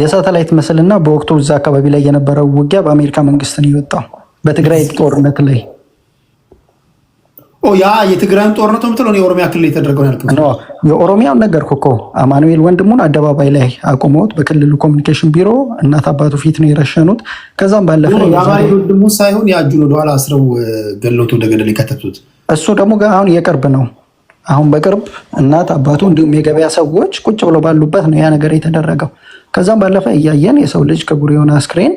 የሳተላይት ምስልና በወቅቱ እዛ አካባቢ ላይ የነበረው ውጊያ በአሜሪካ መንግስት ነው የወጣው በትግራይ ጦርነት ላይ። ያ የትግራይን ጦርነት የምትለው የኦሮሚያ ክልል የተደረገው ያልኩት ነው። የኦሮሚያውን ነገርኩህ እኮ አማኑኤል ወንድሙን አደባባይ ላይ አቆመውት በክልሉ ኮሚኒኬሽን ቢሮ እናት አባቱ ፊት ነው የረሸኑት። ከዛም ባለፈ የአማኑኤል ወንድሙ ሳይሆን ያጁን ወደኋላ አስረው ገለውት ወደ ገደል የከተቱት እሱ ደግሞ አሁን የቅርብ ነው። አሁን በቅርብ እናት አባቱ እንዲሁም የገበያ ሰዎች ቁጭ ብለው ባሉበት ነው ያ ነገር የተደረገው። ከዛም ባለፈ እያየን የሰው ልጅ ክቡር የሆነ አስክሬን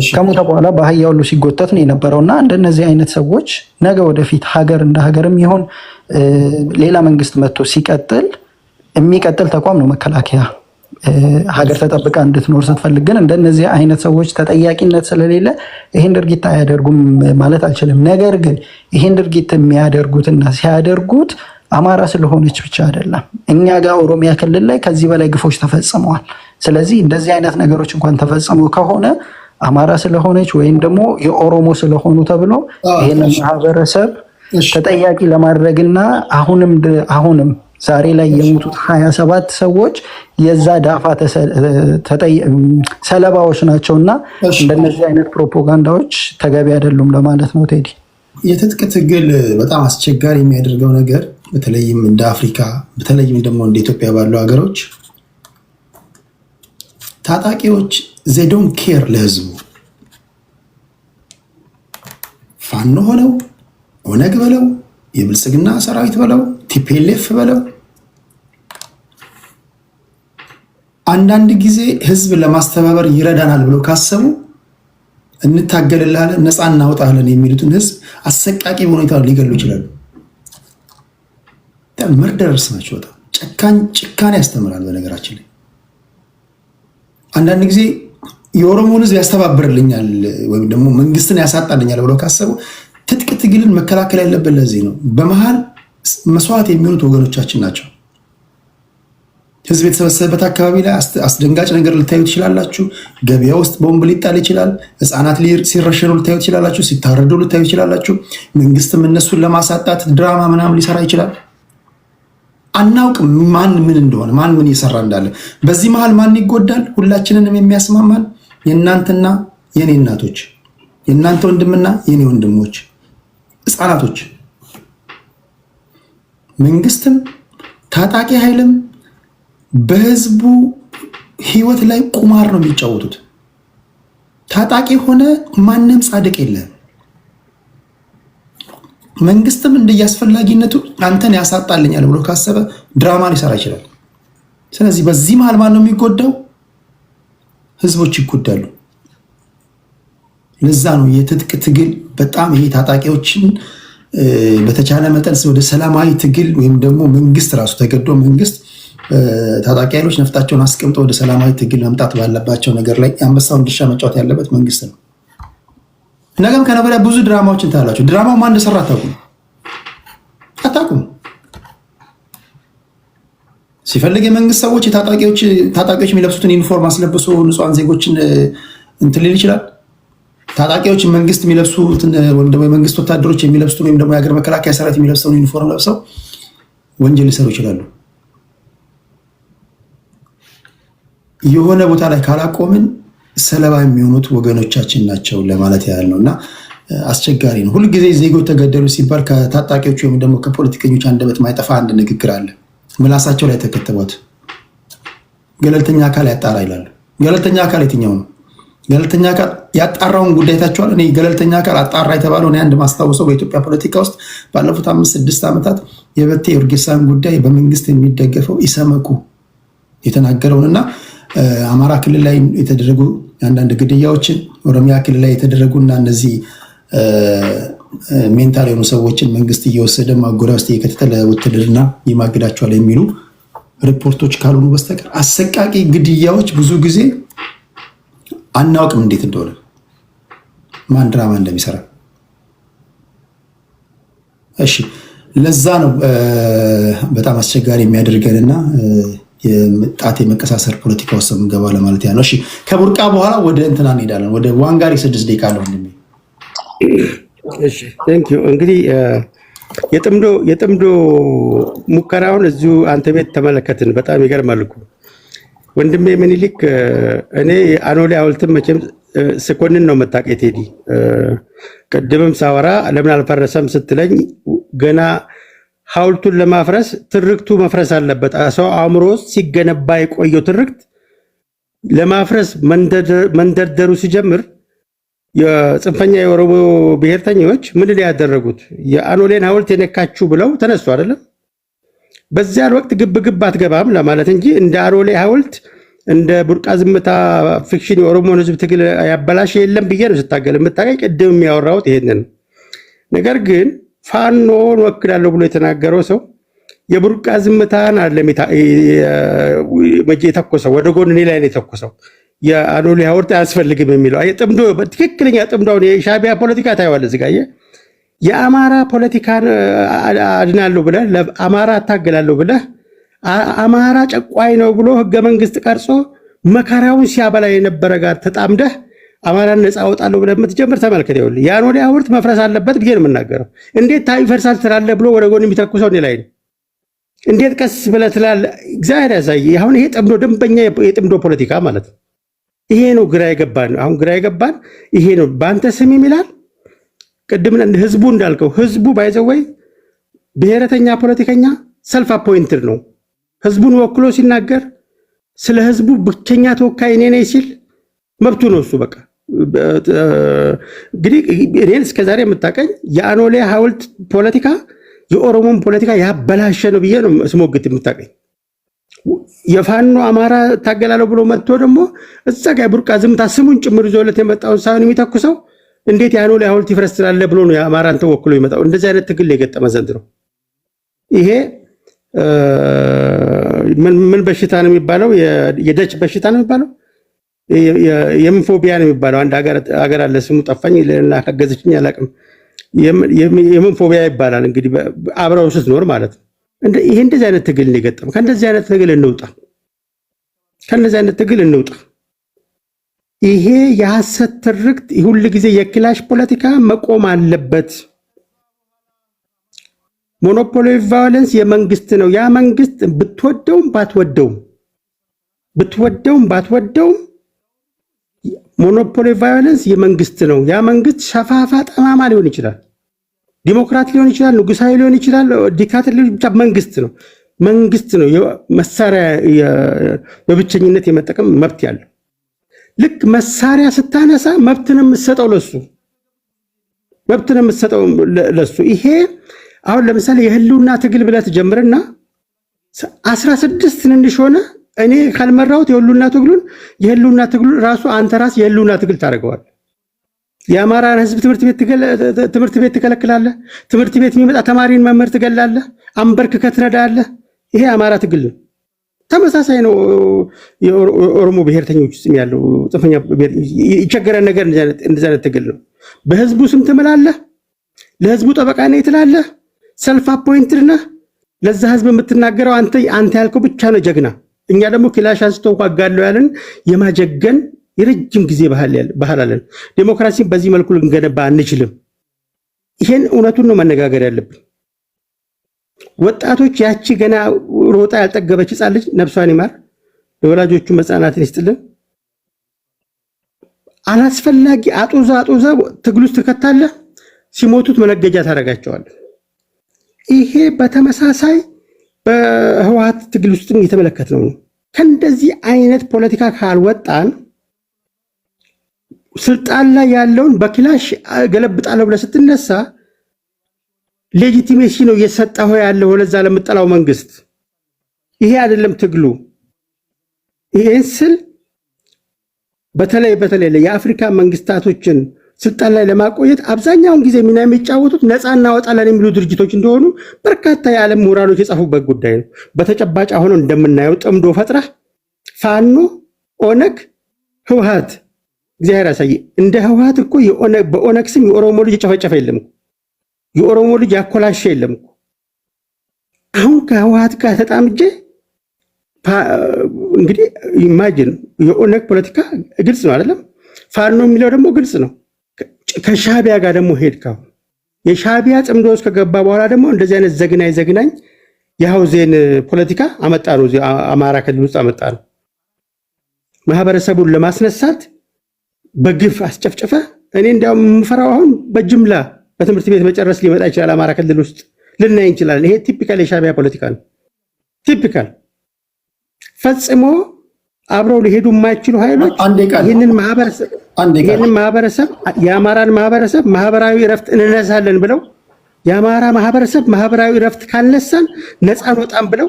ከሞተ በኋላ በአህያ ሁሉ ሲጎተት ነው የነበረውና እንደነዚህ አይነት ሰዎች ነገ ወደፊት ሀገር እንደ ሀገርም ይሆን ሌላ መንግስት መጥቶ ሲቀጥል የሚቀጥል ተቋም ነው መከላከያ። ሀገር ተጠብቃ እንድትኖር ስትፈልግ ግን እንደነዚህ አይነት ሰዎች ተጠያቂነት ስለሌለ ይህን ድርጊት አያደርጉም ማለት አልችልም። ነገር ግን ይህን ድርጊት የሚያደርጉትና ሲያደርጉት አማራ ስለሆነች ብቻ አይደለም። እኛ ጋር ኦሮሚያ ክልል ላይ ከዚህ በላይ ግፎች ተፈጽመዋል። ስለዚህ እንደዚህ አይነት ነገሮች እንኳን ተፈጽመው ከሆነ አማራ ስለሆነች ወይም ደግሞ የኦሮሞ ስለሆኑ ተብሎ ይህንን ማህበረሰብ ተጠያቂ ለማድረግና አሁንም ዛሬ ላይ የሞቱት 27 ሰዎች የዛ ዳፋ ሰለባዎች ናቸውና እንደነዚህ አይነት ፕሮፓጋንዳዎች ተገቢ አይደሉም ለማለት ነው። ቴዲ የትጥቅ ትግል በጣም አስቸጋሪ የሚያደርገው ነገር በተለይም እንደ አፍሪካ በተለይም ደግሞ እንደ ኢትዮጵያ ባሉ ሀገሮች ታጣቂዎች ዜዶን ኬር ለህዝቡ ፋኖ ሆነው ኦነግ በለው የብልጽግና ሰራዊት በለው ቲፒኤልኤፍ በለው አንዳንድ ጊዜ ህዝብ ለማስተባበር ይረዳናል ብለው ካሰቡ እንታገልልሃለን ነፃ እናወጣለን የሚሉትን ህዝብ አሰቃቂ ሁኔታ ሊገሉ ይችላሉ። መርደርስ ናቸው። በጣም ጭካኔ ያስተምራል። በነገራችን ላይ አንዳንድ ጊዜ የኦሮሞን ህዝብ ያስተባብርልኛል ወይም ደግሞ መንግስትን ያሳጣልኛል ብለው ካሰቡ ትጥቅ ትግልን መከላከል ያለበት ለዚህ ነው። በመሃል መስዋዕት የሚሆኑት ወገኖቻችን ናቸው። ህዝብ የተሰበሰበበት አካባቢ ላይ አስደንጋጭ ነገር ልታዩ ትችላላችሁ። ገበያ ውስጥ ቦምብ ሊጣል ይችላል። ህፃናት ሲረሸኑ ልታዩ ትችላላችሁ። ሲታረዱ ልታዩ ትችላላችሁ። መንግስትም እነሱን ለማሳጣት ድራማ ምናምን ሊሰራ ይችላል። አናውቅም ማን ምን እንደሆነ ማን ምን እየሰራ እንዳለ። በዚህ መሃል ማን ይጎዳል? ሁላችንንም የሚያስማማን የእናንተና የኔ እናቶች፣ የእናንተ ወንድምና የኔ ወንድሞች፣ ህፃናቶች። መንግስትም ታጣቂ ኃይልም በህዝቡ ህይወት ላይ ቁማር ነው የሚጫወቱት። ታጣቂ ሆነ ማንም ጻድቅ የለም። መንግስትም እንደያስፈላጊነቱ አንተን ያሳጣልኛል ብሎ ካሰበ ድራማ ሊሰራ ይችላል። ስለዚህ በዚህ መሃል ማን ነው የሚጎዳው? ህዝቦች ይጎዳሉ። ለዛ ነው የትጥቅ ትግል በጣም ይሄ ታጣቂዎችን በተቻለ መጠን ወደ ሰላማዊ ትግል ወይም ደግሞ መንግስት ራሱ ተገዶ መንግስት ታጣቂ ኃይሎች ነፍጣቸውን አስቀምጠው ወደ ሰላማዊ ትግል መምጣት ባለባቸው ነገር ላይ የአንበሳውን ድርሻ መጫወት ያለበት መንግስት ነው። ነገም ከነገ ወዲያ ብዙ ድራማዎችን ታያላችሁ። ድራማው ማን እንደሰራ አታውቁም። ሲፈልግ የመንግስት ሰዎች ታጣቂዎች የሚለብሱትን ዩኒፎርም አስለብሶ ንጹሃን ዜጎችን እንትን ሊል ይችላል። ታጣቂዎች መንግስት የሚለብሱትን ወይም ደግሞ የመንግስት ወታደሮች የሚለብሱትን ወይም ደግሞ የሀገር መከላከያ ሰራዊት የሚለብሰውን ዩኒፎርም ለብሰው ወንጀል ሊሰሩ ይችላሉ። የሆነ ቦታ ላይ ካላቆምን ሰለባ የሚሆኑት ወገኖቻችን ናቸው ለማለት ያህል ነው። እና አስቸጋሪ ነው። ሁልጊዜ ዜጎች ተገደሉ ሲባል ከታጣቂዎች ወይም ደግሞ ከፖለቲከኞች አንደበት ማይጠፋ አንድ ንግግር አለ። ምላሳቸው ላይ ተከተቧት ገለልተኛ አካል ያጣራ ይላሉ። ገለልተኛ አካል የትኛው ነው? ገለልተኛ አካል ያጣራውን ጉዳይ ታችኋል። እኔ ገለልተኛ አካል አጣራ የተባለው እኔ አንድ ማስታወሰው በኢትዮጵያ ፖለቲካ ውስጥ ባለፉት 5-6 ዓመታት የበቴ ኡርጌሳን ጉዳይ በመንግስት የሚደገፈው ኢሰመኩ የተናገረውንና አማራ ክልል ላይ የተደረጉ አንዳንድ ግድያዎችን ኦሮሚያ ክልል ላይ የተደረጉና እነዚህ ሜንታል የሆኑ ሰዎችን መንግስት እየወሰደ ማጎሪያ ውስጥ እየከተተ ለውትድርና ይማግዳቸዋል የሚሉ ሪፖርቶች ካልሆኑ በስተቀር አሰቃቂ ግድያዎች ብዙ ጊዜ አናውቅም እንዴት እንደሆነ ማን ድራማ እንደሚሰራ። እሺ ለዛ ነው በጣም አስቸጋሪ የሚያደርገንና የጣት የመቀሳሰር ፖለቲካ ውስጥ የምንገባ ለማለት ያለው። እሺ ከቡርቃ በኋላ ወደ እንትና እንሄዳለን። ወደ ዋንጋሪ 6 ደቂቃ አለው እንደሚ። እሺ ቴንክ ዩ። እንግዲህ የጥምዶ ሙከራውን እዚሁ አንተ ቤት ተመለከትን። በጣም ይገርማል እኮ ወንድሜ ምኒልክ እኔ አኖሌ ሐውልትን መቼም ስኮንን ነው መታቀ ቴዲ ቅድምም ሳወራ ለምን አልፈረሰም ስትለኝ ገና ሐውልቱን ለማፍረስ ትርክቱ መፍረስ አለበት። ሰው አእምሮ ሲገነባ የቆየው ትርክት ለማፍረስ መንደርደሩ ሲጀምር የጽንፈኛ የኦሮሞ ብሔርተኞች ምን ላይ ያደረጉት የአኖሌን ሐውልት የነካችሁ ብለው ተነሱ አይደለም። በዚያን ወቅት ግብግብ አትገባም ለማለት እንጂ እንደ አኖሌ ሐውልት እንደ ቡርቃ ዝምታ ፊክሽን የኦሮሞን ህዝብ ትግል ያበላሽ የለም ብዬ ነው ስታገል የምታገኝ። ቅድም የሚያወራውት ይሄንን ነገር ግን ፋኖን ወክላለሁ ብሎ የተናገረው ሰው የቡርቃ ዝምታን አይደለም የተኮሰው፣ ወደ ጎን እኔ ላይ ነው የተኮሰው። የአኖሌ ሐውልት አያስፈልግም የሚለው ጥምዶ ትክክለኛ ጥምዶውን የሻዕቢያ ፖለቲካ ታየዋለህ። እዚህ ጋር የአማራ ፖለቲካን አድናለሁ ብለህ ለአማራ አታገላለሁ ብለህ አማራ ጨቋይ ነው ብሎ ህገ መንግስት ቀርጾ መከራውን ሲያበላ የነበረ ጋር ተጣምደህ አማራን ነፃ አወጣለሁ ብለህ የምትጀምር ተመልከት። ይኸውልህ የአኖሌ ሐውልት መፍረስ አለበት ብዬ ነው የምናገረው። እንዴት ይፈርሳል ትላለህ ብሎ ወደ ጎን የሚተኩሰው እኔ ላይ ነው። እንዴት ቀስ ብለህ ትላለህ? እግዚአብሔር ያሳየህ። አሁን ይሄ ጥምዶ ደንበኛ የጥምዶ ፖለቲካ ማለት ነው። ይሄ ነው ግራ የገባን። አሁን ግራ የገባን ይሄ ነው። በአንተ ስም ይላል ቅድም ህዝቡ እንዳልከው ህዝቡ ባይዘወይ ብሔረተኛ ፖለቲከኛ ሰልፍ አፖይንትድ ነው። ህዝቡን ወክሎ ሲናገር ስለ ህዝቡ ብቸኛ ተወካይ እኔ ነኝ ሲል መብቱ ነው እሱ። በቃ እንግዲህ እኔን እስከዛሬ የምታቀኝ የአኖሌ ሐውልት ፖለቲካ የኦሮሞን ፖለቲካ ያበላሸ ነው ብዬ ነው ስሞግት የምታቀኝ። የፋኖ አማራ ታገላለሁ ብሎ መጥቶ ደግሞ እዛ ጋር ቡርቃ ዝምታ ስሙን ጭምር ይዞለት የመጣውን ሳይሆን የሚተኩሰው እንዴት የአኖሌ ሐውልት ይፍረስ ትላለህ ብሎ ነው የአማራን ተወክሎ ይመጣው። እንደዚህ አይነት ትግል የገጠመ ዘንድሮ ይሄ ምን በሽታ ነው የሚባለው? የደች በሽታ ነው የሚባለው፣ የምንፎቢያ ነው የሚባለው። አንድ ሀገር አለ ስሙ ጠፋኝ፣ ለና ከገዘችኝ አላውቅም። የምንፎቢያ ይባላል እንግዲህ አብረው ስትኖር ማለት ነው። ይሄ እንደዚህ አይነት ትግል ነው የገጠመው። ከእንደዚህ አይነት ትግል እንውጣ፣ ከእንደዚህ አይነት ትግል እንውጣ። ይሄ የሐሰት ትርክት ሁሉ ጊዜ የክላሽ ፖለቲካ መቆም አለበት። ሞኖፖሊ ቫዮለንስ የመንግስት ነው። ያ መንግስት ብትወደውም ባትወደውም ሞኖፖሊ ቫዮለንስ የመንግስት ነው። ያ መንግስት ሸፋፋ ጠማማ ሊሆን ይችላል፣ ዲሞክራት ሊሆን ይችላል፣ ንጉሳዊ ሊሆን ይችላል፣ ዲክታተር ሊሆን ይችላል። መንግስት ነው መሳሪያ በብቸኝነት የመጠቀም መብት ያለው። ልክ መሳሪያ ስታነሳ መብትን የምትሰጠው ለሱ። ይሄ አሁን ለምሳሌ የህልውና ትግል ብለህ ትጀምርና 16 ትንንሽ ሆነ እኔ ካልመራሁት የህልውና ትግሉን ራሱ አንተ ራስ የህልውና ትግል ታደርገዋል። የአማራን ህዝብ ትምህርት ቤት ትከለክላለህ። ትምህርት ቤት የሚመጣ ተማሪን መምህር ትገላለህ። አንበርክከህ ትነዳለህ። ይሄ አማራ ትግል ነው። ተመሳሳይ ነው የኦሮሞ ብሔርተኞች ውስጥ ያለው ጽንፈኛ ይቸገረን ነገር እንደዚህ አይነት ትግል ነው። በህዝቡ ስም ትምላለህ፣ ለህዝቡ ጠበቃ ነኝ ትላለህ፣ ሰልፍ አፖይንትድ ነህ። ለዛ ህዝብ የምትናገረው አንተ ያልከው ብቻ ነው ጀግና። እኛ ደግሞ ክላሽ አንስቶ ዋጋለው ያለን የማጀገን የረጅም ጊዜ ባህል አለን። ዴሞክራሲን በዚህ መልኩ ልንገነባ አንችልም። ይሄን እውነቱን ነው መነጋገር ያለብን። ወጣቶች ያቺ ገና ሮጣ ያልጠገበች ህፃን ልጅ ነፍሷን ይማር፣ የወላጆቹ መጽናናትን ይስጥልን። አላስፈላጊ አጦዛ ትግል ውስጥ ትከታለህ፣ ሲሞቱት መነገጃ ታደርጋቸዋለህ። ይሄ በተመሳሳይ በህወሓት ትግል ውስጥ የተመለከትነው ነው። ከእንደዚህ አይነት ፖለቲካ ካልወጣን ስልጣን ላይ ያለውን በክላሽ ገለብጣለሁ ብለህ ስትነሳ ሌጂቲሜሲ ነው እየሰጠኸው ያለው ለዛ ለምጠላው መንግስት። ይሄ አይደለም ትግሉ። ይሄን ስል በተለይ የአፍሪካ መንግስታቶችን ስልጣን ላይ ለማቆየት አብዛኛውን ጊዜ ሚና የሚጫወቱት ነፃ እናወጣለን የሚሉ ድርጅቶች እንደሆኑ በርካታ የዓለም ምሁራኖች የጻፉበት ጉዳይ ነው። በተጨባጭ አሁን እንደምናየው ጥምዶ ፈጥረህ ፋኖ፣ ኦነግ፣ ህወሓት እግዚአብሔር ያሳይ። እንደ ህወሓት እኮ በኦነግ ስም የኦሮሞ ልጅ የጨፈጨፈ የለም፣ የኦሮሞ ልጅ ያኮላሸ የለም። አሁን ከህወሓት ጋር ተጣምጄ እንግዲህ ኢማጂን የኦነግ ፖለቲካ ግልጽ ነው አይደለም? ፋኖ የሚለው ደግሞ ግልጽ ነው። ከሻዕቢያ ጋር ደግሞ ሄድከው የሻዕቢያ ጽምዶ ውስጥ ከገባ በኋላ ደግሞ እንደዚህ አይነት ዘግናኝ የሐውዜን ፖለቲካ አመጣ ነው። አማራ ክልል ውስጥ አመጣ ነው። ማህበረሰቡን ለማስነሳት በግፍ አስጨፍጨፈ። እኔ እንዲያውም የምፈራው አሁን በጅምላ በትምህርት ቤት መጨረስ ሊመጣ ይችላል። አማራ ክልል ውስጥ ልናይ እንችላለን። ይሄ ቲፒካል የሻዕቢያ ፖለቲካ ነው። ቲፒካል ፈጽሞ አብረው ሊሄዱ የማይችሉ ኃይሎች ይህንን ማህበረሰብ የአማራን ማህበረሰብ ማህበራዊ ረፍት እንነሳለን ብለው የአማራ ማህበረሰብ ማህበራዊ ረፍት ካልነሳን ነፃ እንወጣም ብለው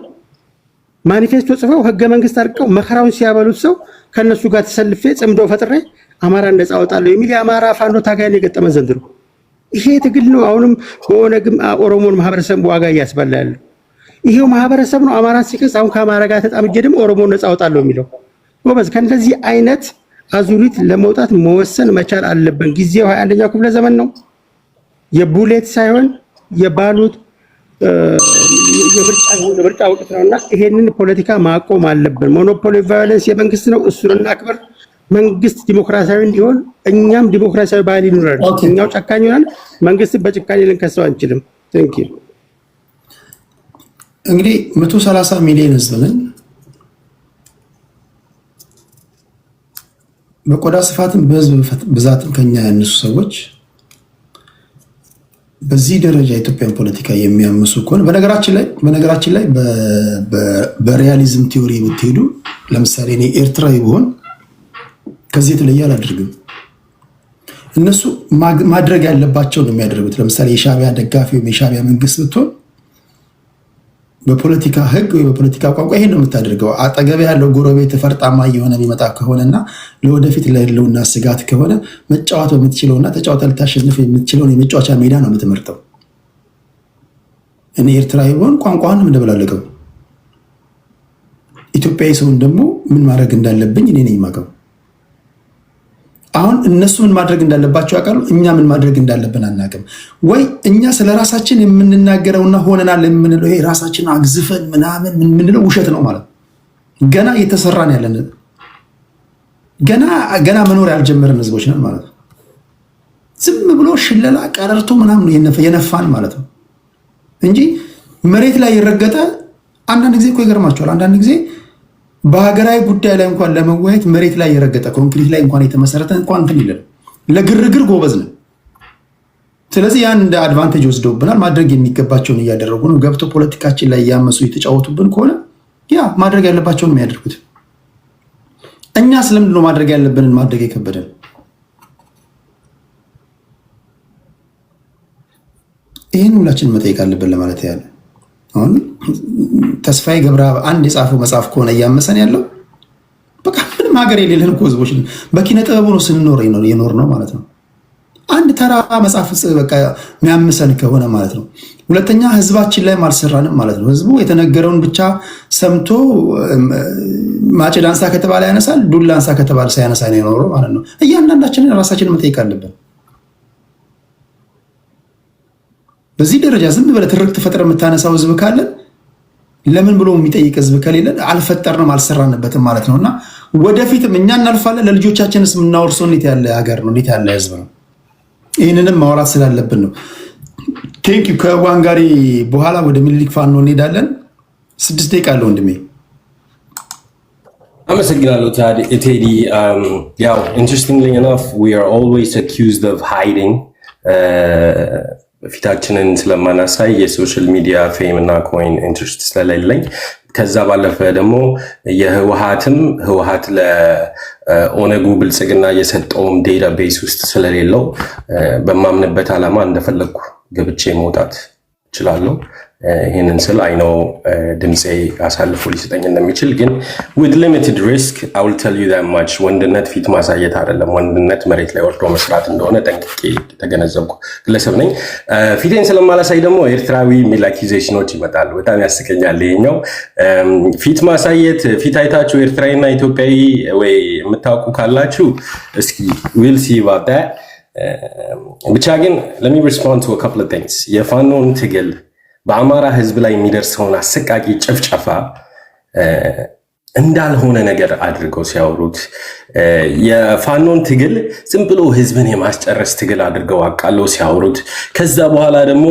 ማኒፌስቶ ጽፈው ህገ መንግስት አርቀው መከራውን ሲያበሉት ሰው ከነሱ ጋር ተሰልፌ ጽምዶ ፈጥሬ አማራን ነፃ አወጣለሁ የሚል የአማራ ፋኖ ታጋይን የገጠመን ዘንድሮ ይሄ ትግል ነው። አሁንም በኦነግም ኦሮሞን ማህበረሰብ ዋጋ እያስበላ ያለው ይሄው ማህበረሰብ ነው። አማራ ሲከስ አሁን ከአማራ ጋር ተጣምጄ ደግሞ ኦሮሞን ነፃ አወጣለሁ የሚለው ጎበዝ። ከእንደዚህ አይነት አዙሪት ለመውጣት መወሰን መቻል አለብን። ጊዜው 21ኛው ክፍለ ዘመን ነው። የቡሌት ሳይሆን የባሉት የምርጫ ወቅት ነውና ይሄንን ፖለቲካ ማቆም አለብን። ሞኖፖሊ ቫዮለንስ የመንግስት ነው፣ እሱን እናክብር። መንግስት ዲሞክራሲያዊ እንዲሆን እኛም ዲሞክራሲያዊ ባህል ይኑረን። እኛው ጨካኝ ሆነን መንግስትን በጭካኔ ልንከሰው አንችልም። ቴንክ ዩ። እንግዲህ 130 ሚሊዮን ህዝብ ነን። በቆዳ ስፋትም በህዝብ ብዛትም ከኛ ያነሱ ሰዎች በዚህ ደረጃ የኢትዮጵያን ፖለቲካ የሚያምሱ ከሆነ በነገራችን ላይ በሪያሊዝም ቲዮሪ ብትሄዱ ለምሳሌ እኔ ኤርትራዊ ብሆን ከዚህ የተለየ አላደርግም። እነሱ ማድረግ ያለባቸው ነው የሚያደርጉት። ለምሳሌ የሻዕቢያ ደጋፊ ወይም የሻዕቢያ መንግስት ብትሆን በፖለቲካ ህግ ወይ በፖለቲካ ቋንቋ ይሄን ነው የምታደርገው። አጠገብ ያለው ጎረቤት ፈርጣማ እየሆነ የሚመጣ ከሆነና ለወደፊት ለህልውና ስጋት ከሆነ መጫወት በምትችለውና ተጫወታ ልታሸንፍ የምትችለውን የመጫወቻ ሜዳ ነው የምትመርጠው። እኔ ኤርትራዊ ብሆን ቋንቋውን እንደበላለቀው፣ ኢትዮጵያዊ ሰውን ደግሞ ምን ማድረግ እንዳለብኝ እኔ ነኝ የማውቀው። አሁን እነሱ ምን ማድረግ እንዳለባቸው ያውቃሉ። እኛ ምን ማድረግ እንዳለብን አናውቅም። ወይ እኛ ስለ ራሳችን የምንናገረውና ሆነናል የምንለው ይሄ ራሳችን አግዝፈን ምናምን የምንለው ውሸት ነው ማለት ነው። ገና እየተሰራን ያለን ገና መኖር ያልጀመረን ህዝቦች ነን ማለት ነው። ዝም ብሎ ሽለላ ቀረርቶ ምናምን የነፋን ማለት ነው እንጂ መሬት ላይ የረገጠ አንዳንድ ጊዜ እኮ ይገርማቸዋል። አንዳንድ ጊዜ በሀገራዊ ጉዳይ ላይ እንኳን ለመወያየት መሬት ላይ የረገጠ ኮንክሪት ላይ እንኳን የተመሰረተ እንኳን እንትን ይለን ለግርግር ጎበዝ ነው። ስለዚህ ያን እንደ አድቫንቴጅ ወስደውብናል። ማድረግ የሚገባቸውን እያደረጉ ነው። ገብቶ ፖለቲካችን ላይ እያመሱ የተጫወቱብን ከሆነ ያ ማድረግ ያለባቸውን የሚያደርጉት። እኛ ስለምንድን ነው ማድረግ ያለብንን ማድረግ የከበደን? ይህን ሁላችን መጠየቅ አለብን ለማለት ያለ አሁን ተስፋዬ ገብረአብ አንድ የጻፈው መጽሐፍ ከሆነ እያመሰን ያለው በቃ ምንም ሀገር የሌለን እኮ ህዝቦች በኪነ ጥበቡ ነው ስንኖር የኖር ነው ማለት ነው። አንድ ተራ መጽሐፍ በቃ የሚያምሰን ከሆነ ማለት ነው። ሁለተኛ ህዝባችን ላይ አልሰራንም ማለት ነው። ህዝቡ የተነገረውን ብቻ ሰምቶ ማጭድ አንሳ ከተባለ ያነሳል፣ ዱላ አንሳ ከተባለ ሳያነሳ ነው የኖረው ማለት ነው። እያንዳንዳችንን ራሳችንን መጠየቅ አለብን። በዚህ ደረጃ ዝም ብለህ ትርክት ፈጥረህ የምታነሳው ህዝብ ካለን ለምን ብሎ የሚጠይቅ ህዝብ ከሌለን አልፈጠርንም አልሰራንበትም ማለት ነውና ወደፊትም እኛ እናልፋለን። ለልጆቻችንስ የምናወርሰው እንዴት ያለ ሀገር ነው? እንዴት ያለ ህዝብ ነው? ይህንንም ማውራት ስላለብን ነው። ቴንክ ዩ። ከዋንጋሪ በኋላ ወደ ሚኒሊክ ፋኖ እንሄዳለን። 6 ደቂቃ አለ ወንድሜ። አመሰግናለሁ ቴዲ። ያው ኢንትረስቲንግሊ ኢነፍ ዊ አር ኦልዌይስ አኪውዝድ ኦፍ ሃይዲንግ ፊታችንን ስለማናሳይ የሶሻል ሚዲያ ፌም እና ኮይን ኢንትረስት ስለሌለኝ ከዛ ባለፈ ደግሞ ህወሓት ለኦነጉ ብልጽግና የሰጠውም ዴታቤስ ውስጥ ስለሌለው በማምንበት ዓላማ እንደፈለግኩ ገብቼ መውጣት እችላለሁ። ይህንን ስል አይነው ድምፄ አሳልፎ ሊሰጠኝ እንደሚችል ግን with limited risk I will tell you that much። ወንድነት ፊት ማሳየት አይደለም። ወንድነት መሬት ላይ ወርዶ መስራት እንደሆነ ጠንቅቄ የተገነዘብኩ ግለሰብ ነኝ። ፊቴን ስለማላሳይ ደግሞ ኤርትራዊ የሚል አኪዜሽኖች ይመጣሉ። በጣም ያስቀኛል ይሄኛው። ፊት ማሳየት ፊት አይታችሁ ኤርትራዊና ኢትዮጵያዊ ወይ የምታውቁ ካላችሁ እስኪ we'll see about that። ብቻ ግን let me respond to a couple of things። የፋኖን ትግል በአማራ ህዝብ ላይ የሚደርሰውን አሰቃቂ ጭፍጨፋ እንዳልሆነ ነገር አድርገው ሲያወሩት የፋኖን ትግል ዝም ብሎ ህዝብን የማስጨረስ ትግል አድርገው አቃለው ሲያወሩት ከዛ በኋላ ደግሞ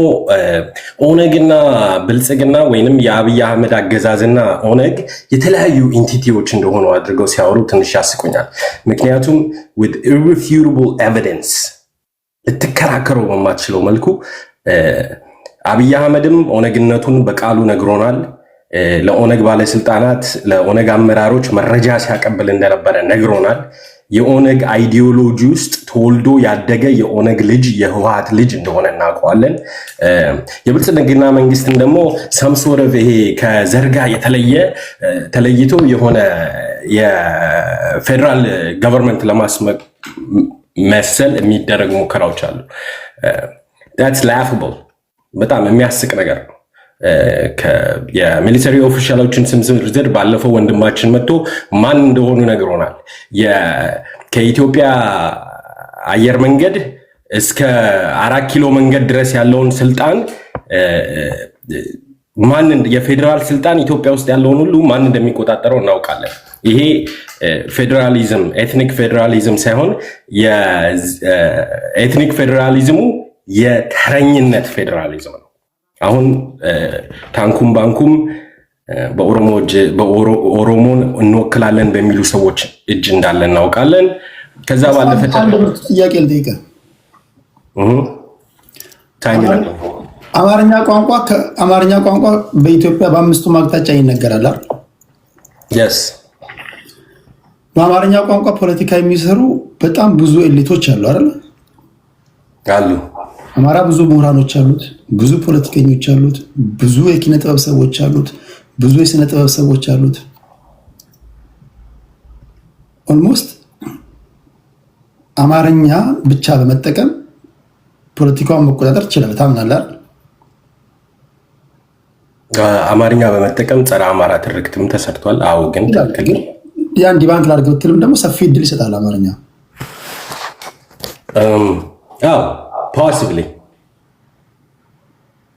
ኦነግና ብልጽግና ወይንም የአብይ አህመድ አገዛዝና ኦነግ የተለያዩ ኢንቲቲዎች እንደሆኑ አድርገው ሲያወሩ ትንሽ ያስቆኛል። ምክንያቱም with irrefutable evidence ልትከራከረው በማትችለው መልኩ አብይ አህመድም ኦነግነቱን በቃሉ ነግሮናል። ለኦነግ ባለስልጣናት ለኦነግ አመራሮች መረጃ ሲያቀብል እንደነበረ ነግሮናል። የኦነግ አይዲዮሎጂ ውስጥ ተወልዶ ያደገ የኦነግ ልጅ የህወሓት ልጅ እንደሆነ እናውቀዋለን። የብልጽግና መንግስትን ደግሞ ሳምሶረቭ ይሄ ከዘርጋ ተለይቶ የሆነ የፌደራል ገቨርንመንት ለማስመሰል የሚደረጉ ሙከራዎች አሉ። that's laughable በጣም የሚያስቅ ነገር ነው። የሚሊተሪ ኦፊሻሎችን ስም ዝርዝር ባለፈው ወንድማችን መጥቶ ማን እንደሆኑ ነግሮናል። ከኢትዮጵያ አየር መንገድ እስከ 4 ኪሎ መንገድ ድረስ ያለውን ስልጣን የፌዴራል ስልጣን ኢትዮጵያ ውስጥ ያለውን ሁሉ ማን እንደሚቆጣጠረው እናውቃለን። ይሄ ፌዴራሊዝም ኤትኒክ ፌዴራሊዝም ሳይሆን የኤትኒክ ፌዴራሊዝሙ የተረኝነት ፌዴራሊዝም ነው። አሁን ታንኩም ባንኩም በኦሮሞን እንወክላለን በሚሉ ሰዎች እጅ እንዳለ እናውቃለን። ከዛ ባለፈ ጥያቄ ልጠይቅህ። አማርኛ ቋንቋ በኢትዮጵያ በአምስቱም አቅጣጫ ይነገራል አይደል? yes በአማርኛ ቋንቋ ፖለቲካ የሚሰሩ በጣም ብዙ ኤሊቶች አሉ አይደል? አሉ። አማራ ብዙ ምሁራኖች አሉት፣ ብዙ ፖለቲከኞች አሉት፣ ብዙ የኪነ ጥበብ ሰዎች አሉት፣ ብዙ የስነ ጥበብ ሰዎች አሉት። ኦልሞስት አማርኛ ብቻ በመጠቀም ፖለቲካውን መቆጣጠር ይችላል። ታምናለህ? አማርኛ በመጠቀም ጸረ አማራ ትርክትም ተሰርቷል። አዎ፣ ግን የአንድ ባንክ ላድርገው ብትልም ደግሞ ሰፊ እድል ይሰጣል አማርኛ። አዎ ፖሲብሊ።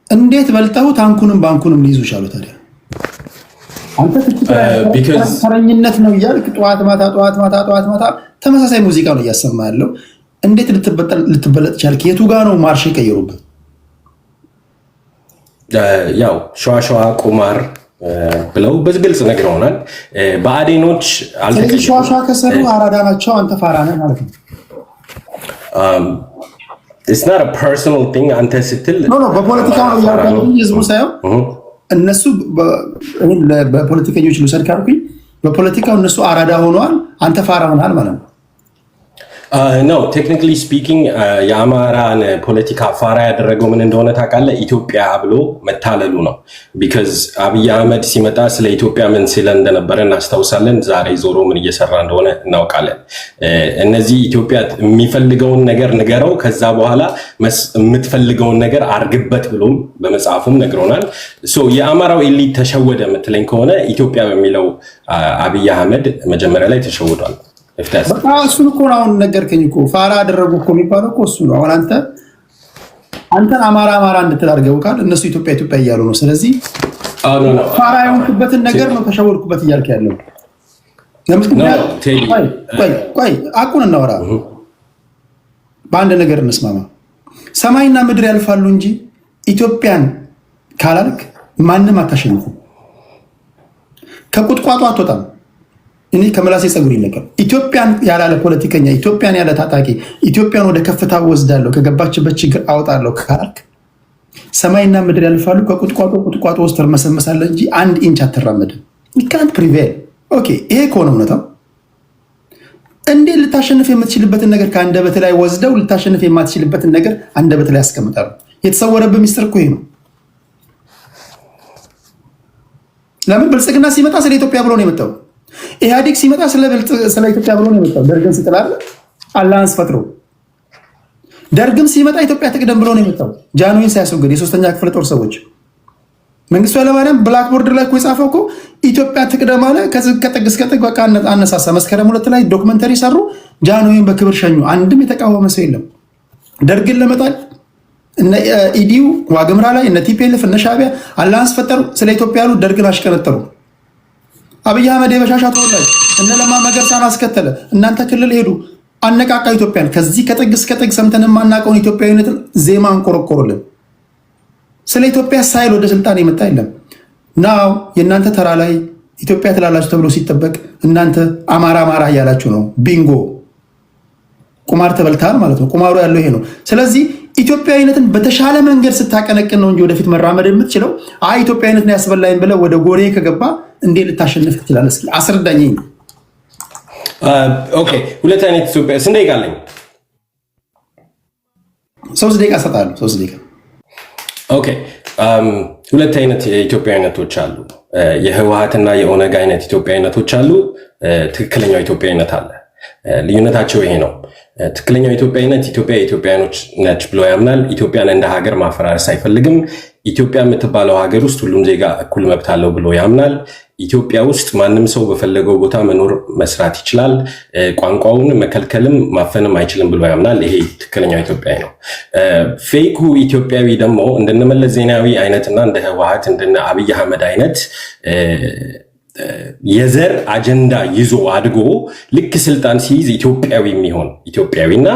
እንዴት በልጠው ታንኩንም ባንኩንም ሊይዙ ቻሉ ታዲያ? አንተ ተረኝነት ነው እያልክ ጠዋት ማታ ተመሳሳይ ሙዚቃ ነው እያሰማ ያለው። እንዴት ልትበለጥ ቻልክ? የቱ ጋ ነው ማርሽ የቀየሩበት? ያው ሸዋሸዋ ቁማር ብለው በግልጽ ነግረውናል። በአዴኖች አልተቀየሩም። ሸዋሸዋ ከሰሩ አራዳ ናቸው። አንተ ፋራ ነህ ማለት ነው። it's not a personal thing አንተ ስትል በፖለቲካ ነው ያለው ህዝቡ ሳይሆን እነሱ በፖለቲከኞች ልውሰድ ካልኩኝ በፖለቲካው እነሱ አራዳ ሆነዋል፣ አንተ ፋራ ሆነሃል ማለት ነው። No, technically speaking የአማራን ፖለቲካ ፋራ ያደረገው ምን እንደሆነ ታውቃለህ? ኢትዮጵያ ብሎ መታለሉ ነው። because አብይ አህመድ ሲመጣ ስለ ኢትዮጵያ ምን ሲል እንደነበረ እናስታውሳለን። ዛሬ ዞሮ ምን እየሰራ እንደሆነ እናውቃለን። እነዚህ ኢትዮጵያ የሚፈልገውን ነገር ንገረው፣ ከዛ በኋላ የምትፈልገውን ነገር አርግበት ብሎም በመጽሐፉም ነግሮናል። የአማራው ኤሊት ተሸወደ የምትለኝ ከሆነ ኢትዮጵያ በሚለው አብይ አህመድ መጀመሪያ ላይ ተሸውዷል። እሱን እኮ አሁን ነገርከኝ እኮ ፋራ አደረጉ እኮ የሚባለው እኮ እሱ ነው። አሁን አንተን አማራ እንድትል አድርገው ካል እነሱ ኢትዮጵያ እያሉ ነው። ስለዚህ ፋራ የሆንክበትን ነገር ነው ተሸወድኩበት እያልክ ያለው። ቆይ አቁን እናወራ፣ በአንድ ነገር እንስማማ። ሰማይና ምድር ያልፋሉ እንጂ ኢትዮጵያን ካላልክ ማንም አታሸንፉም። ከቁጥቋጦ አትወጣም። እኔ ከመላሴ ፀጉር ይነቀል። ኢትዮጵያን ያላለ ፖለቲከኛ፣ ኢትዮጵያን ያለ ታጣቂ፣ ኢትዮጵያን ወደ ከፍታ ወስዳለሁ ከገባችበት ችግር አውጣለሁ ካላልክ ሰማይና ምድር ያልፋሉ፣ ከቁጥቋጦ ውስጥ ትርመሰመሳለህ እንጂ 1 ኢንች አትራመድም። ይካንት ፕሪቬል። ኦኬ፣ ይሄ ከሆነ እውነታው እንዴት ልታሸንፍ የምትችልበትን ነገር ከአንደበት ላይ ወስደው ልታሸንፍ የማትችልበትን ነገር አንደበት ላይ ያስቀምጣሉ? የተሰወረብህ ሚስጥር እኮ ይሄ ነው። ለምን ብልጽግና ሲመጣ ስለ ኢትዮጵያ ብሎ ነው የመጣው። ኢህአዴግ ሲመጣ ስለ ኢትዮጵያ ብሎ ነው የመጣው። ደርግም ሲጥላል አላንስ ፈጥሮ ደርግም ሲመጣ ኢትዮጵያ ትቅደም ብሎ ነው የመጣው። ጃንሆይን ሲያስወግድ የሶስተኛ ክፍለ ጦር ሰዎች መንግስቱ ኃይለማርያም ብላክቦርድ ላይ እኮ የጻፈው እኮ ኢትዮጵያ ትቅደም አለ። ከጥግ እስከ ጥግ በቃ አነሳሳ። መስከረም 2 ላይ ዶክመንተሪ ሰሩ። ጃንሆይን በክብር ሸኙ። አንድም የተቃወመ ሰው የለም። ደርግን ለመጣል እነ ኢዲዩ ዋግምራ ላይ እነ ቲፒኤልኤፍ እነ ሻዕቢያ አላንስ ፈጠሩ። ስለ ኢትዮጵያ ያሉ ደርግን አሽቀነጠሩ። አብይ አህመድ የበሻሻ ተወላጅ እነ ለማ መገርሳን አስከተለ። እናንተ ክልል ሄዱ፣ አነቃቃ ኢትዮጵያን። ከዚህ ከጥግ እስከ ጥግ ሰምተን የማናውቀውን ኢትዮጵያዊነትን ዜማ አንቆረቆሩልን። ስለ ኢትዮጵያ ሳይል ወደ ስልጣን የመጣ የለም። ናው የእናንተ ተራ ላይ ኢትዮጵያ ትላላችሁ ተብሎ ሲጠበቅ እናንተ አማራ አማራ እያላችሁ ነው። ቢንጎ ቁማር ተበልታል ማለት ነው። ቁማሩ ያለው ይሄ ነው። ስለዚህ ኢትዮጵያዊነትን በተሻለ መንገድ ስታቀነቅን ነው እንጂ ወደፊት መራመድ የምትችለው። አይ ኢትዮጵያዊነትን ያስበላኝ ብለህ ወደ ጎሬ ከገባ እንዴት ልታሸንፍ ትችላለህ? እስኪ አስረዳኝ። ኦኬ፣ ሁለት አይነት ኢትዮጵያ ስንት ደቂቃ አለኝ? 3 ደቂቃ እሰጥሃለሁ። 3 ደቂቃ። ኦኬ፣ ሁለት አይነት ኢትዮጵያዊነቶች አሉ። የህወሓትና የኦነግ አይነት ኢትዮጵያዊነቶች አሉ። ትክክለኛው ኢትዮጵያዊነት አለ። ልዩነታቸው ይሄ ነው። ትክክለኛው ኢትዮጵያዊነት ኢትዮጵያ የኢትዮጵያኖች ነች ብሎ ያምናል። ኢትዮጵያን እንደ ሀገር ማፈራረስ አይፈልግም። ኢትዮጵያ የምትባለው ሀገር ውስጥ ሁሉም ዜጋ እኩል መብት አለው ብሎ ያምናል። ኢትዮጵያ ውስጥ ማንም ሰው በፈለገው ቦታ መኖር መስራት ይችላል። ቋንቋውን መከልከልም ማፈንም አይችልም ብሎ ያምናል። ይሄ ትክክለኛው ኢትዮጵያዊ ነው። ፌኩ ኢትዮጵያዊ ደግሞ እንደነ መለስ ዜናዊ አይነትና እንደ ህወሓት እንደነ አብይ አህመድ አይነት የዘር አጀንዳ ይዞ አድጎ ልክ ስልጣን ሲይዝ ኢትዮጵያዊ የሚሆን ኢትዮጵያዊና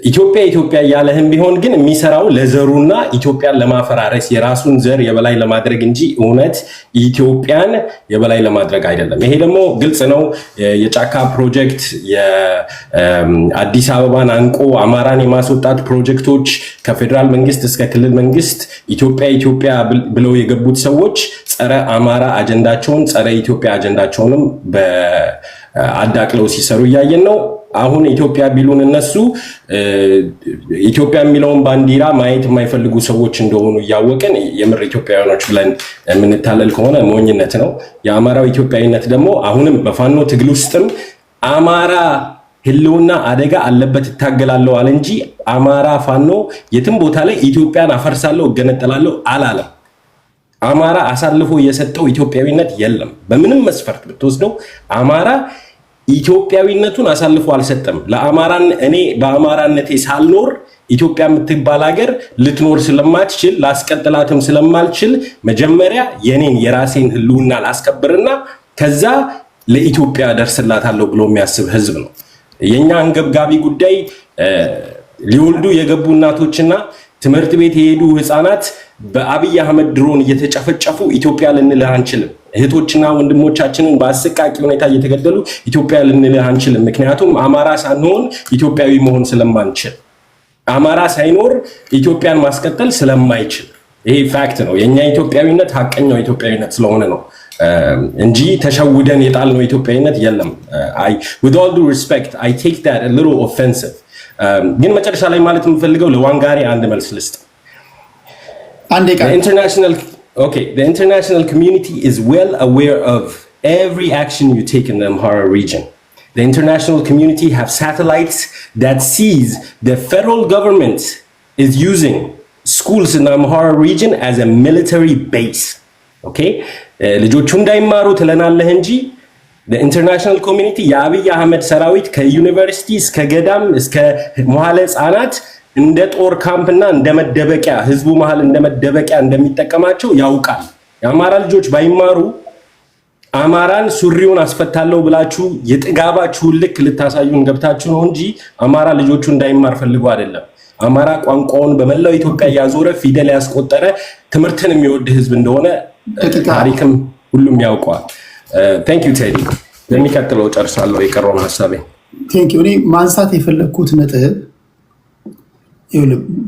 ኢትዮጵያ እያለህም ቢሆን ግን የሚሰራው ለዘሩና ኢትዮጵያን ለማፈራረስ የራሱን ዘር የበላይ ለማድረግ እንጂ እውነት ኢትዮጵያን የበላይ ለማድረግ አይደለም። ይሄ ደግሞ ግልጽ ነው። የጫካ ፕሮጀክት፣ የአዲስ አበባን አንቆ አማራን የማስወጣት ፕሮጀክቶች ከፌዴራል መንግስት እስከ ክልል መንግስት ኢትዮጵያ ብለው የገቡት ሰዎች ጸረ አማራ አጀንዳቸውን ጸረ ኢትዮጵያ አጀንዳቸውንም በአዳቅለው ሲሰሩ እያየን ነው። አሁን ኢትዮጵያ ቢሉን እነሱ ኢትዮጵያ የሚለውን ባንዲራ ማየት የማይፈልጉ ሰዎች እንደሆኑ እያወቅን የምር ኢትዮጵያውያኖች ብለን የምንታለል ከሆነ ሞኝነት ነው። የአማራው ኢትዮጵያዊነት ደግሞ አሁንም በፋኖ ትግል ውስጥም አማራ ህልውና አደጋ አለበት እታገላለሁ አለ እንጂ አማራ ፋኖ የትም ቦታ ላይ ኢትዮጵያን አፈርሳለሁ እገነጠላለሁ አላለም። አማራ አሳልፎ የሰጠው ኢትዮጵያዊነት የለም። በምንም መስፈርት ብትወስደው አማራ ኢትዮጵያዊነቱን አሳልፎ አልሰጠም። ለአማራን እኔ በአማራነቴ ሳልኖር ኢትዮጵያ የምትባል ሀገር ልትኖር ስለማትችል ላስቀጥላትም ስለማልችል መጀመሪያ የኔን የራሴን ህልውና ላስከብርና ከዛ ለኢትዮጵያ ደርስላታለሁ ብሎ የሚያስብ ህዝብ ነው። የኛ አንገብጋቢ ጉዳይ ሊወልዱ የገቡ እናቶችና ትምህርት ቤት የሄዱ ህፃናት በአብይ አህመድ ድሮን እየተጨፈጨፉ ኢትዮጵያ ልንልህ አንችልም። እህቶችና ወንድሞቻችንን በአሰቃቂ ሁኔታ እየተገደሉ ኢትዮጵያ ልንልህ አንችልም። ምክንያቱም አማራ ሳንሆን ኢትዮጵያዊ መሆን ስለማንችል፣ አማራ ሳይኖር ኢትዮጵያን ማስቀጠል ስለማይችል፣ ይሄ ፋክት ነው። የኛ ኢትዮጵያዊነት ሀቀኛው ኢትዮጵያዊነት ስለሆነ ነው እንጂ ተሸውደን የጣልነው ኢትዮጵያዊነት የለም። with all due respect I take that a little offensive። ግን መጨረሻ ላይ ማለት የምፈልገው ለዋንጋሪ አንድ መልስ ልስጥ። The international community is well aware of every action you take in the Amhara region. The international community have satellites that sees the federal government is using schools in the Amhara region as a military base. Okay? ልጆቹ እንዳይማሩ ትለናለህ እንጂ the international community የአብይ አህመድ ሰራዊት ከዩኒቨርሲቲ እስከ ገዳም እስከ መዋለ ህፃናት እንደ ጦር ካምፕና እንደ መደበቂያ ህዝቡ መሃል እንደ መደበቂያ እንደሚጠቀማቸው ያውቃል። የአማራ ልጆች ባይማሩ አማራን ሱሪውን አስፈታለሁ ብላችሁ የጥጋባችሁን ልክ ልታሳዩን ገብታችሁ ነው እንጂ አማራ ልጆቹ እንዳይማር ፈልጎ አይደለም። አማራ ቋንቋውን በመላው ኢትዮጵያ ያዞረ ፊደል ያስቆጠረ ትምህርትን የሚወድ ህዝብ እንደሆነ ታሪክም ሁሉም ያውቀዋል። ቴንክ ዩ ቴዲ። በሚቀጥለው ጨርሳለሁ የቀረውን ሐሳቤ። ቴንክ ዩ። እኔ ማንሳት የፈለኩት ነጥብ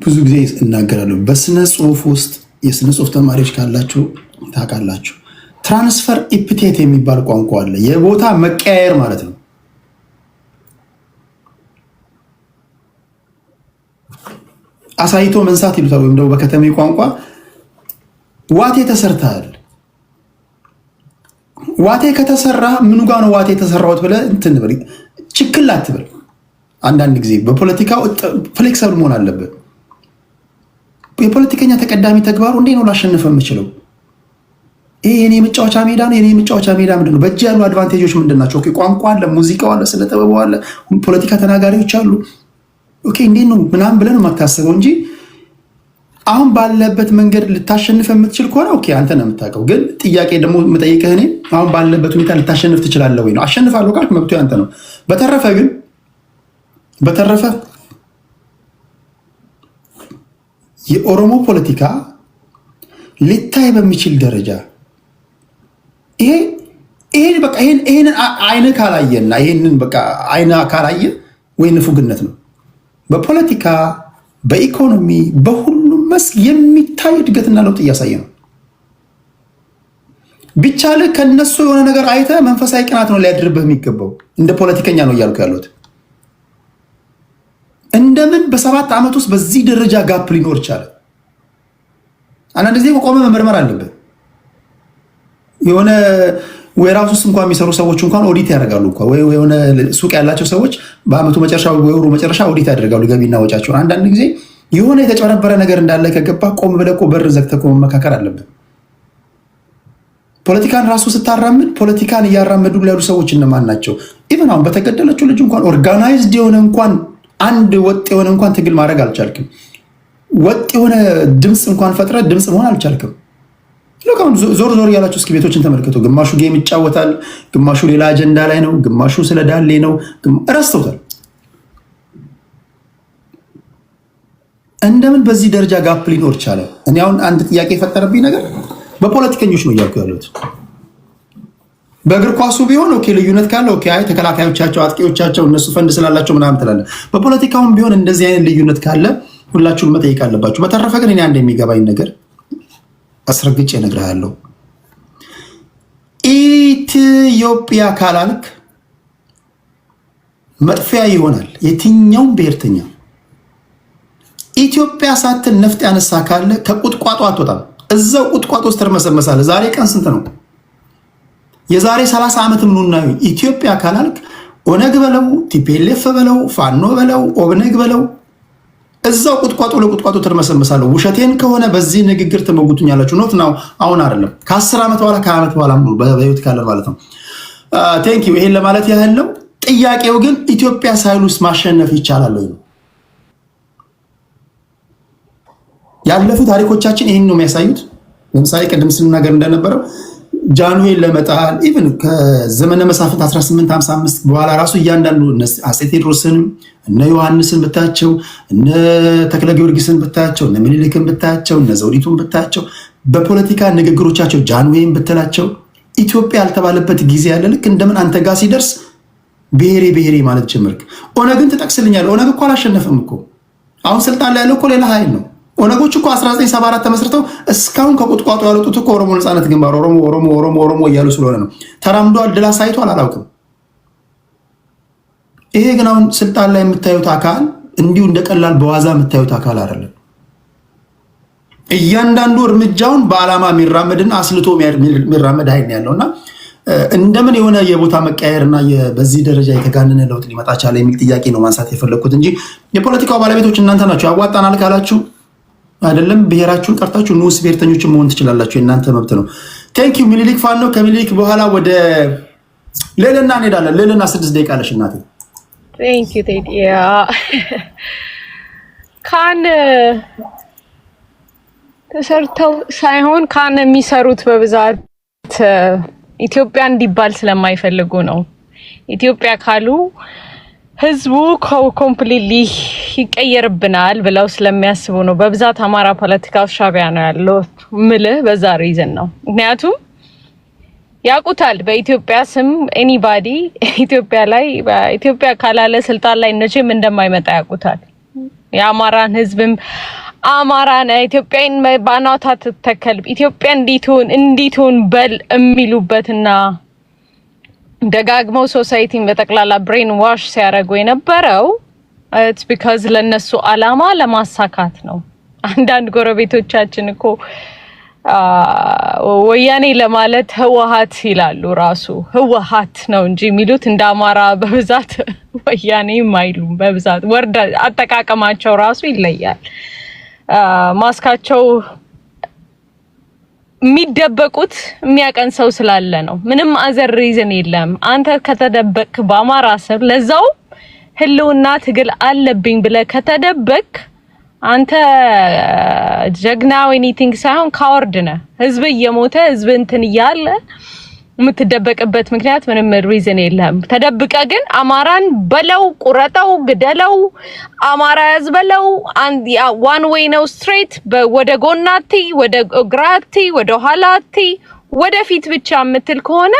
ብዙ ጊዜ እናገራለሁ። በስነ ጽሁፍ ውስጥ የስነ ጽሁፍ ተማሪዎች ካላችሁ ታውቃላችሁ፣ ትራንስፈር ኢፕቴት የሚባል ቋንቋ አለ። የቦታ መቀያየር ማለት ነው። አሳይቶ መንሳት ይሉታል፣ ወይም ደግሞ በከተሜ ቋንቋ ዋቴ ተሰርተሃል። ዋቴ ከተሰራ ምኑ ጋር ነው ዋቴ የተሰራውት ብለህ እንትን በል፣ ችክል አትበል። አንዳንድ ጊዜ በፖለቲካው ፍሌክሰብል መሆን አለበት። የፖለቲከኛ ተቀዳሚ ተግባሩ እንዴት ነው ላሸንፍ የምችለው? ይሄ የኔ መጫወቻ ሜዳ ነው። የኔ መጫወቻ ሜዳ ምንድነው? በእጅ ያሉ አድቫንቴጆች ምንድን ናቸው? ኦኬ ቋንቋ አለ፣ ሙዚቃው አለ፣ ስነ ጥበቡ አለ፣ ፖለቲካ ተናጋሪዎች አሉ። ኦኬ እንዴት ነው ምናምን ብለን የማታስበው እንጂ አሁን ባለበት መንገድ ልታሸንፍ የምትችል ከሆነ ኦኬ አንተ ነው የምታውቀው። ግን ጥያቄ ደግሞ የምጠይቅህ እኔ አሁን ባለበት ሁኔታ ልታሸንፍ ትችላለህ ወይ ነው። አሸንፋለሁ ካልክ መብቱ ያንተ ነው። በተረፈ የኦሮሞ ፖለቲካ ሊታይ በሚችል ደረጃ ይሄን በቃ ይሄን አይነ ካላየና ይሄንን በቃ አይነ ካላየ ወይ ንፉግነት ነው። በፖለቲካ በኢኮኖሚ በሁሉም መስክ የሚታይ እድገትና ለውጥ እያሳየ ነው። ቢቻል ከነሱ የሆነ ነገር አይተ መንፈሳዊ ቅናት ነው ሊያድርብህ የሚገባው። እንደ ፖለቲከኛ ነው እያልኩ ያለሁት። እንደምን በ7 ዓመት ውስጥ በዚህ ደረጃ ጋፕ ሊኖር ይችላል? አንዳንድ ጊዜ ቆመ መመርመር አለብህ። የሆነ ወይራስ ውስጥ እንኳን የሚሰሩ ሰዎች እንኳን ኦዲት ያደርጋሉ እንኳን ወይ የሆነ ሱቅ ያላቸው ሰዎች በአመቱ መጨረሻ ወይ ወሩ መጨረሻ ኦዲት ያደርጋሉ ገቢና ወጫቸው። አንዳንድ ጊዜ የሆነ የተጨበረበረ ነገር እንዳለ ከገባ ቆም ብለህ እኮ በር ዘግተህ መመካከር አለብን። ፖለቲካን ራሱ ስታራምድ ፖለቲካን እያራመዱ ያሉ ሰዎች እነማን ናቸው? ኢቭን አሁን በተገደለችው ልጅ እንኳን ኦርጋናይዝድ የሆነ እንኳን አንድ ወጥ የሆነ እንኳን ትግል ማድረግ አልቻልክም። ወጥ የሆነ ድምፅ እንኳን ፈጥረህ ድምፅ መሆን አልቻልክም። ዞር ያላችሁ እስኪ ቤቶችን ተመልከቱ። ግማሹ ጌም ይጫወታል፣ ግማሹ ሌላ አጀንዳ ላይ ነው፣ ግማሹ ስለ ዳሌ ነው፣ ረስተውታል። እንደምን በዚህ ደረጃ ጋፕ ሊኖር ቻለ? እኔ አሁን አንድ ጥያቄ የፈጠረብኝ ነገር በፖለቲከኞች ነው እያልኩ ያሉት። በእግር ኳሱ ቢሆን ኦኬ ልዩነት ካለ ኦኬ አይ ተከላካዮቻቸው አጥቂዎቻቸው እነሱ ፈንድ ስላላቸው ምናምን ትላለህ። በፖለቲካውም ቢሆን እንደዚህ አይነት ልዩነት ካለ ሁላችሁም መጠየቅ አለባችሁ። በተረፈ ግን እኔ አንድ የሚገባኝ ነገር አስረግጬ እነግርሃለሁ። ኢትዮጵያ ካላልክ መጥፊያ ይሆናል የትኛውም ብሔርተኛ። ኢትዮጵያ ሳትል ነፍጥ ያነሳ ካለ ከቁጥቋጦ አትወጣም፣ እዛው ቁጥቋጦ ውስጥ ትርመሰመሳለህ። ዛሬ ቀን ስንት ነው? የዛሬ 30 ዓመት ምኑና ኢትዮጵያ ካላልክ ኦነግ በለው ቲፒኤልኤፍ በለው ፋኖ በለው ኦብነግ በለው እዛው ቁጥቋጦ ለቁጥቋጦ ትርመሰመሳለህ። ውሸቴን ከሆነ በዚህ ንግግር ትመጉቱኛላችሁ። ኖት ነው አሁን አይደለም ከ10 ዓመት በኋላ ከዓመት በኋላ በህይወት ካለ ማለት ነው። ቴንክ ዩ። ይሄን ለማለት ያህል ነው። ጥያቄው ግን ኢትዮጵያ ሳይሉስ ማሸነፍ ይቻላል ወይ ነው። ያለፉ ታሪኮቻችን ይሄን ነው የሚያሳዩት። ለምሳሌ ቅድም ስንናገር እንደነበረው ጃንሆይን ለመጣል ኢቭን ከዘመነ መሳፍንት 1855 በኋላ ራሱ እያንዳንዱ አፄ ቴዎድሮስን እነ ዮሐንስን ብታቸው እነ ተክለ ጊዮርጊስን ብታቸው እነ ምኒልክን ብታቸው እነ ዘውዲቱን ብታቸው በፖለቲካ ንግግሮቻቸው ጃንሆይን ብትላቸው ኢትዮጵያ ያልተባለበት ጊዜ ያለ ልክ እንደምን አንተ ጋር ሲደርስ ብሔሬ ማለት ጀመርክ። ኦነግን ትጠቅስልኛለህ። ኦነግ እኮ አላሸነፈም እኮ አሁን ስልጣን ላይ ያለው እኮ ሌላ ኃይል ነው። ኦነጎች እኮ 1974 ተመስርተው እስካሁን ከቁጥቋጦ ያወጡት እኮ ኦሮሞ ነፃነት ግንባር ኦሮሞ እያሉ ስለሆነ ነው። ተራምዷል፣ ድል አሳይቷል፣ አላውቅም። ይሄ ግን አሁን ስልጣን ላይ የምታዩት አካል እንዲሁ እንደቀላል በዋዛ የምታዩት አካል አይደለም። እያንዳንዱ እርምጃውን በዓላማ የሚራመድና አስልቶ የሚራመድ ኃይል ያለውና እንደምን የሆነ የቦታ መቀያየርና በዚህ ደረጃ የተጋነነ ለውጥ ሊመጣ ቻለ የሚል ጥያቄ ነው ማንሳት የፈለግኩት እንጂ የፖለቲካው ባለቤቶች እናንተ ናቸው። ያዋጣናል ካላችሁ አይደለም ብሔራችሁን ቀርታችሁ ንዑስ ብሔርተኞችን መሆን ትችላላችሁ። የእናንተ መብት ነው። ቴንክ ዩ። ሚኒሊክ ፋኖ። ከሚኒሊክ በኋላ ወደ ሌልና እንሄዳለን። ሌልና 6 ደቂቃ አለሽ እናቴ። ቴንክ ዩ ቴዲ። ካን ተሰርተው ሳይሆን ካን የሚሰሩት በብዛት ኢትዮጵያ እንዲባል ስለማይፈልጉ ነው። ኢትዮጵያ ካሉ ህዝቡ ኮምፕሊትሊ ይቀየርብናል ብለው ስለሚያስቡ ነው። በብዛት አማራ ፖለቲካ ውስጥ ሻዕቢያ ነው ያለው ምልህ በዛ ሪዝን ነው። ምክንያቱም ያውቁታል በኢትዮጵያ ስም ኤኒባዲ ኢትዮጵያ ላይ ኢትዮጵያ ካላለ ስልጣን ላይ ነችም እንደማይመጣ ያውቁታል። የአማራን ህዝብም አማራን ኢትዮጵያን ባናታ ተተከል ኢትዮጵያ እንዲቱን በል የሚሉበትና ደጋግመው ሶሳይቲን በጠቅላላ ብሬን ዋሽ ሲያደርጉ የነበረው ኢትስ ቢካዝ ለነሱ አላማ ለማሳካት ነው። አንዳንድ ጎረቤቶቻችን እኮ ወያኔ ለማለት ህወሓት ይላሉ። ራሱ ህወሓት ነው እንጂ የሚሉት እንደ አማራ በብዛት ወያኔ አይሉም። በብዛት ወርድ አጠቃቀማቸው ራሱ ይለያል። ማስካቸው የሚደበቁት የሚያቀን ሰው ስላለ ነው። ምንም አዘር ሪዝን የለም። አንተ ከተደበቅ በአማራ ስም ለዛው ህልውና ትግል አለብኝ ብለህ ከተደበቅ አንተ ጀግናው ኤኒቲንግ ሳይሆን ካወርድ ነህ። ህዝብ እየሞተ ህዝብ እንትን እያለ የምትደበቅበት ምክንያት ምንም ሪዝን የለም። ተደብቀ ግን አማራን በለው ቁረጠው ግደለው አማራ ያዝበለው ዋን ዌይ ነው ስትሬት ወደ ጎናቲ ወደ ግራቲ ወደ ኋላቲ ወደፊት ብቻ የምትል ከሆነ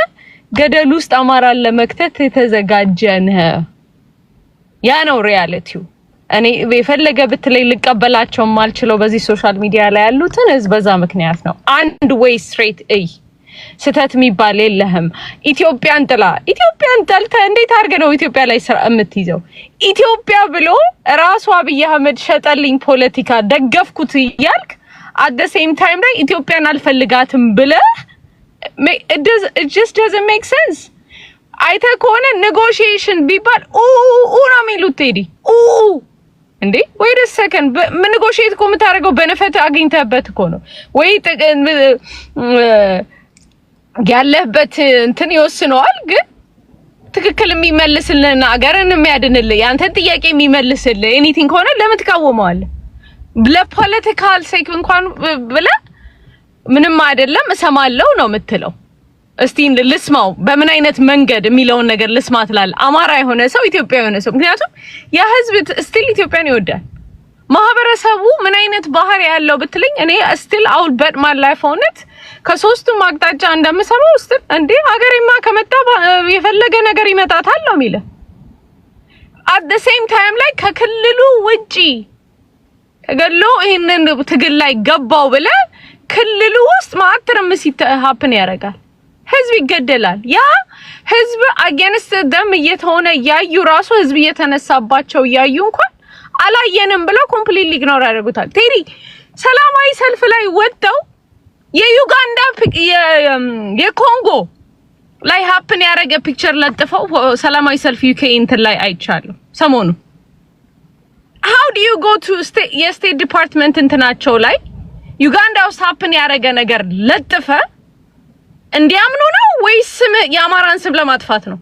ገደል ውስጥ አማራን ለመክተት የተዘጋጀነ ያ ነው ሪያሊቲው። እኔ የፈለገ ብትለይ ልቀበላቸው ማልችለው በዚህ ሶሻል ሚዲያ ላይ ያሉትን በዛ ምክንያት ነው። አንድ ዌይ ስትሬት ስተት የሚባል የለህም። ኢትዮጵያን ጠልተ እንዴት አድርገህ ነው ኢትዮጵያ ላይ ስራ የምትይዘው? ኢትዮጵያ ብሎ ራሱ አብይ አህመድ ሸጠልኝ ፖለቲካ ደገፍኩት እያልክ at the same time ላይ ኢትዮጵያን አልፈልጋትም ብለህ it just doesn't make sense። አይተህ ከሆነ ኔጎሺዬሽን ቢባል ነው የሚሉት ቴዲ እንዴ wait a second ኔጎሺዬት እኮ የምታደርገው በነፈት አግኝተህበት እኮ ነው ወይ ያለህበት እንትን ይወስነዋል። ግን ትክክል የሚመልስልህና አገርን የሚያድንልህ ያንተን ጥያቄ የሚመልስልህ ኤኒቲንግ ሆነ ለምን ትቃወመዋለህ? ለፖለቲካል ሴክ እንኳን ብለህ ምንም አይደለም እሰማለሁ ነው የምትለው። እስቲ ልስማው በምን አይነት መንገድ የሚለውን ነገር ልስማ ትላለህ። አማራ የሆነ ሰው ኢትዮጵያ የሆነ ሰው ምክንያቱም ያ ህዝብ ስቲል ኢትዮጵያን ይወዳል። ማህበረሰቡ ምን አይነት ባህሪ ያለው ብትለኝ እኔ ስቲል አውል በት ማይ ላይፍ ኦን ኢት ከሶስቱም አቅጣጫ እንደምሰማው ስቲል እንዴ ሀገሬማ ከመጣ የፈለገ ነገር ይመጣታል ነው የሚለው። at the same time ላይ ከክልሉ ውጪ ተገሎ ይሄንን ትግል ላይ ገባው ብለ ክልሉ ውስጥ ማአትርም ሀፕን ያደርጋል። ህዝብ ይገደላል። ያ ህዝብ against them እየተሆነ ያዩ ራሱ ህዝብ እየተነሳባቸው ያዩ እንኳን አላየንም ብለው ኮምፕሊትሊ ኢግኖር ያደርጉታል። ቴዲ ሰላማዊ ሰልፍ ላይ ወጥተው የዩጋንዳ የኮንጎ ላይ ሀፕን ያደረገ ፒክቸር ለጥፈው ሰላማዊ ሰልፍ ዩኬ እንትን ላይ አይቻለሁ ሰሞኑ። how do you go to የስቴት ዲፓርትመንት እንትናቸው ላይ ዩጋንዳ ውስጥ ሀፕን ያደረገ ነገር ለጥፈ እንዲያምኑ ነው ወይስ የአማራን ስም ለማጥፋት ነው?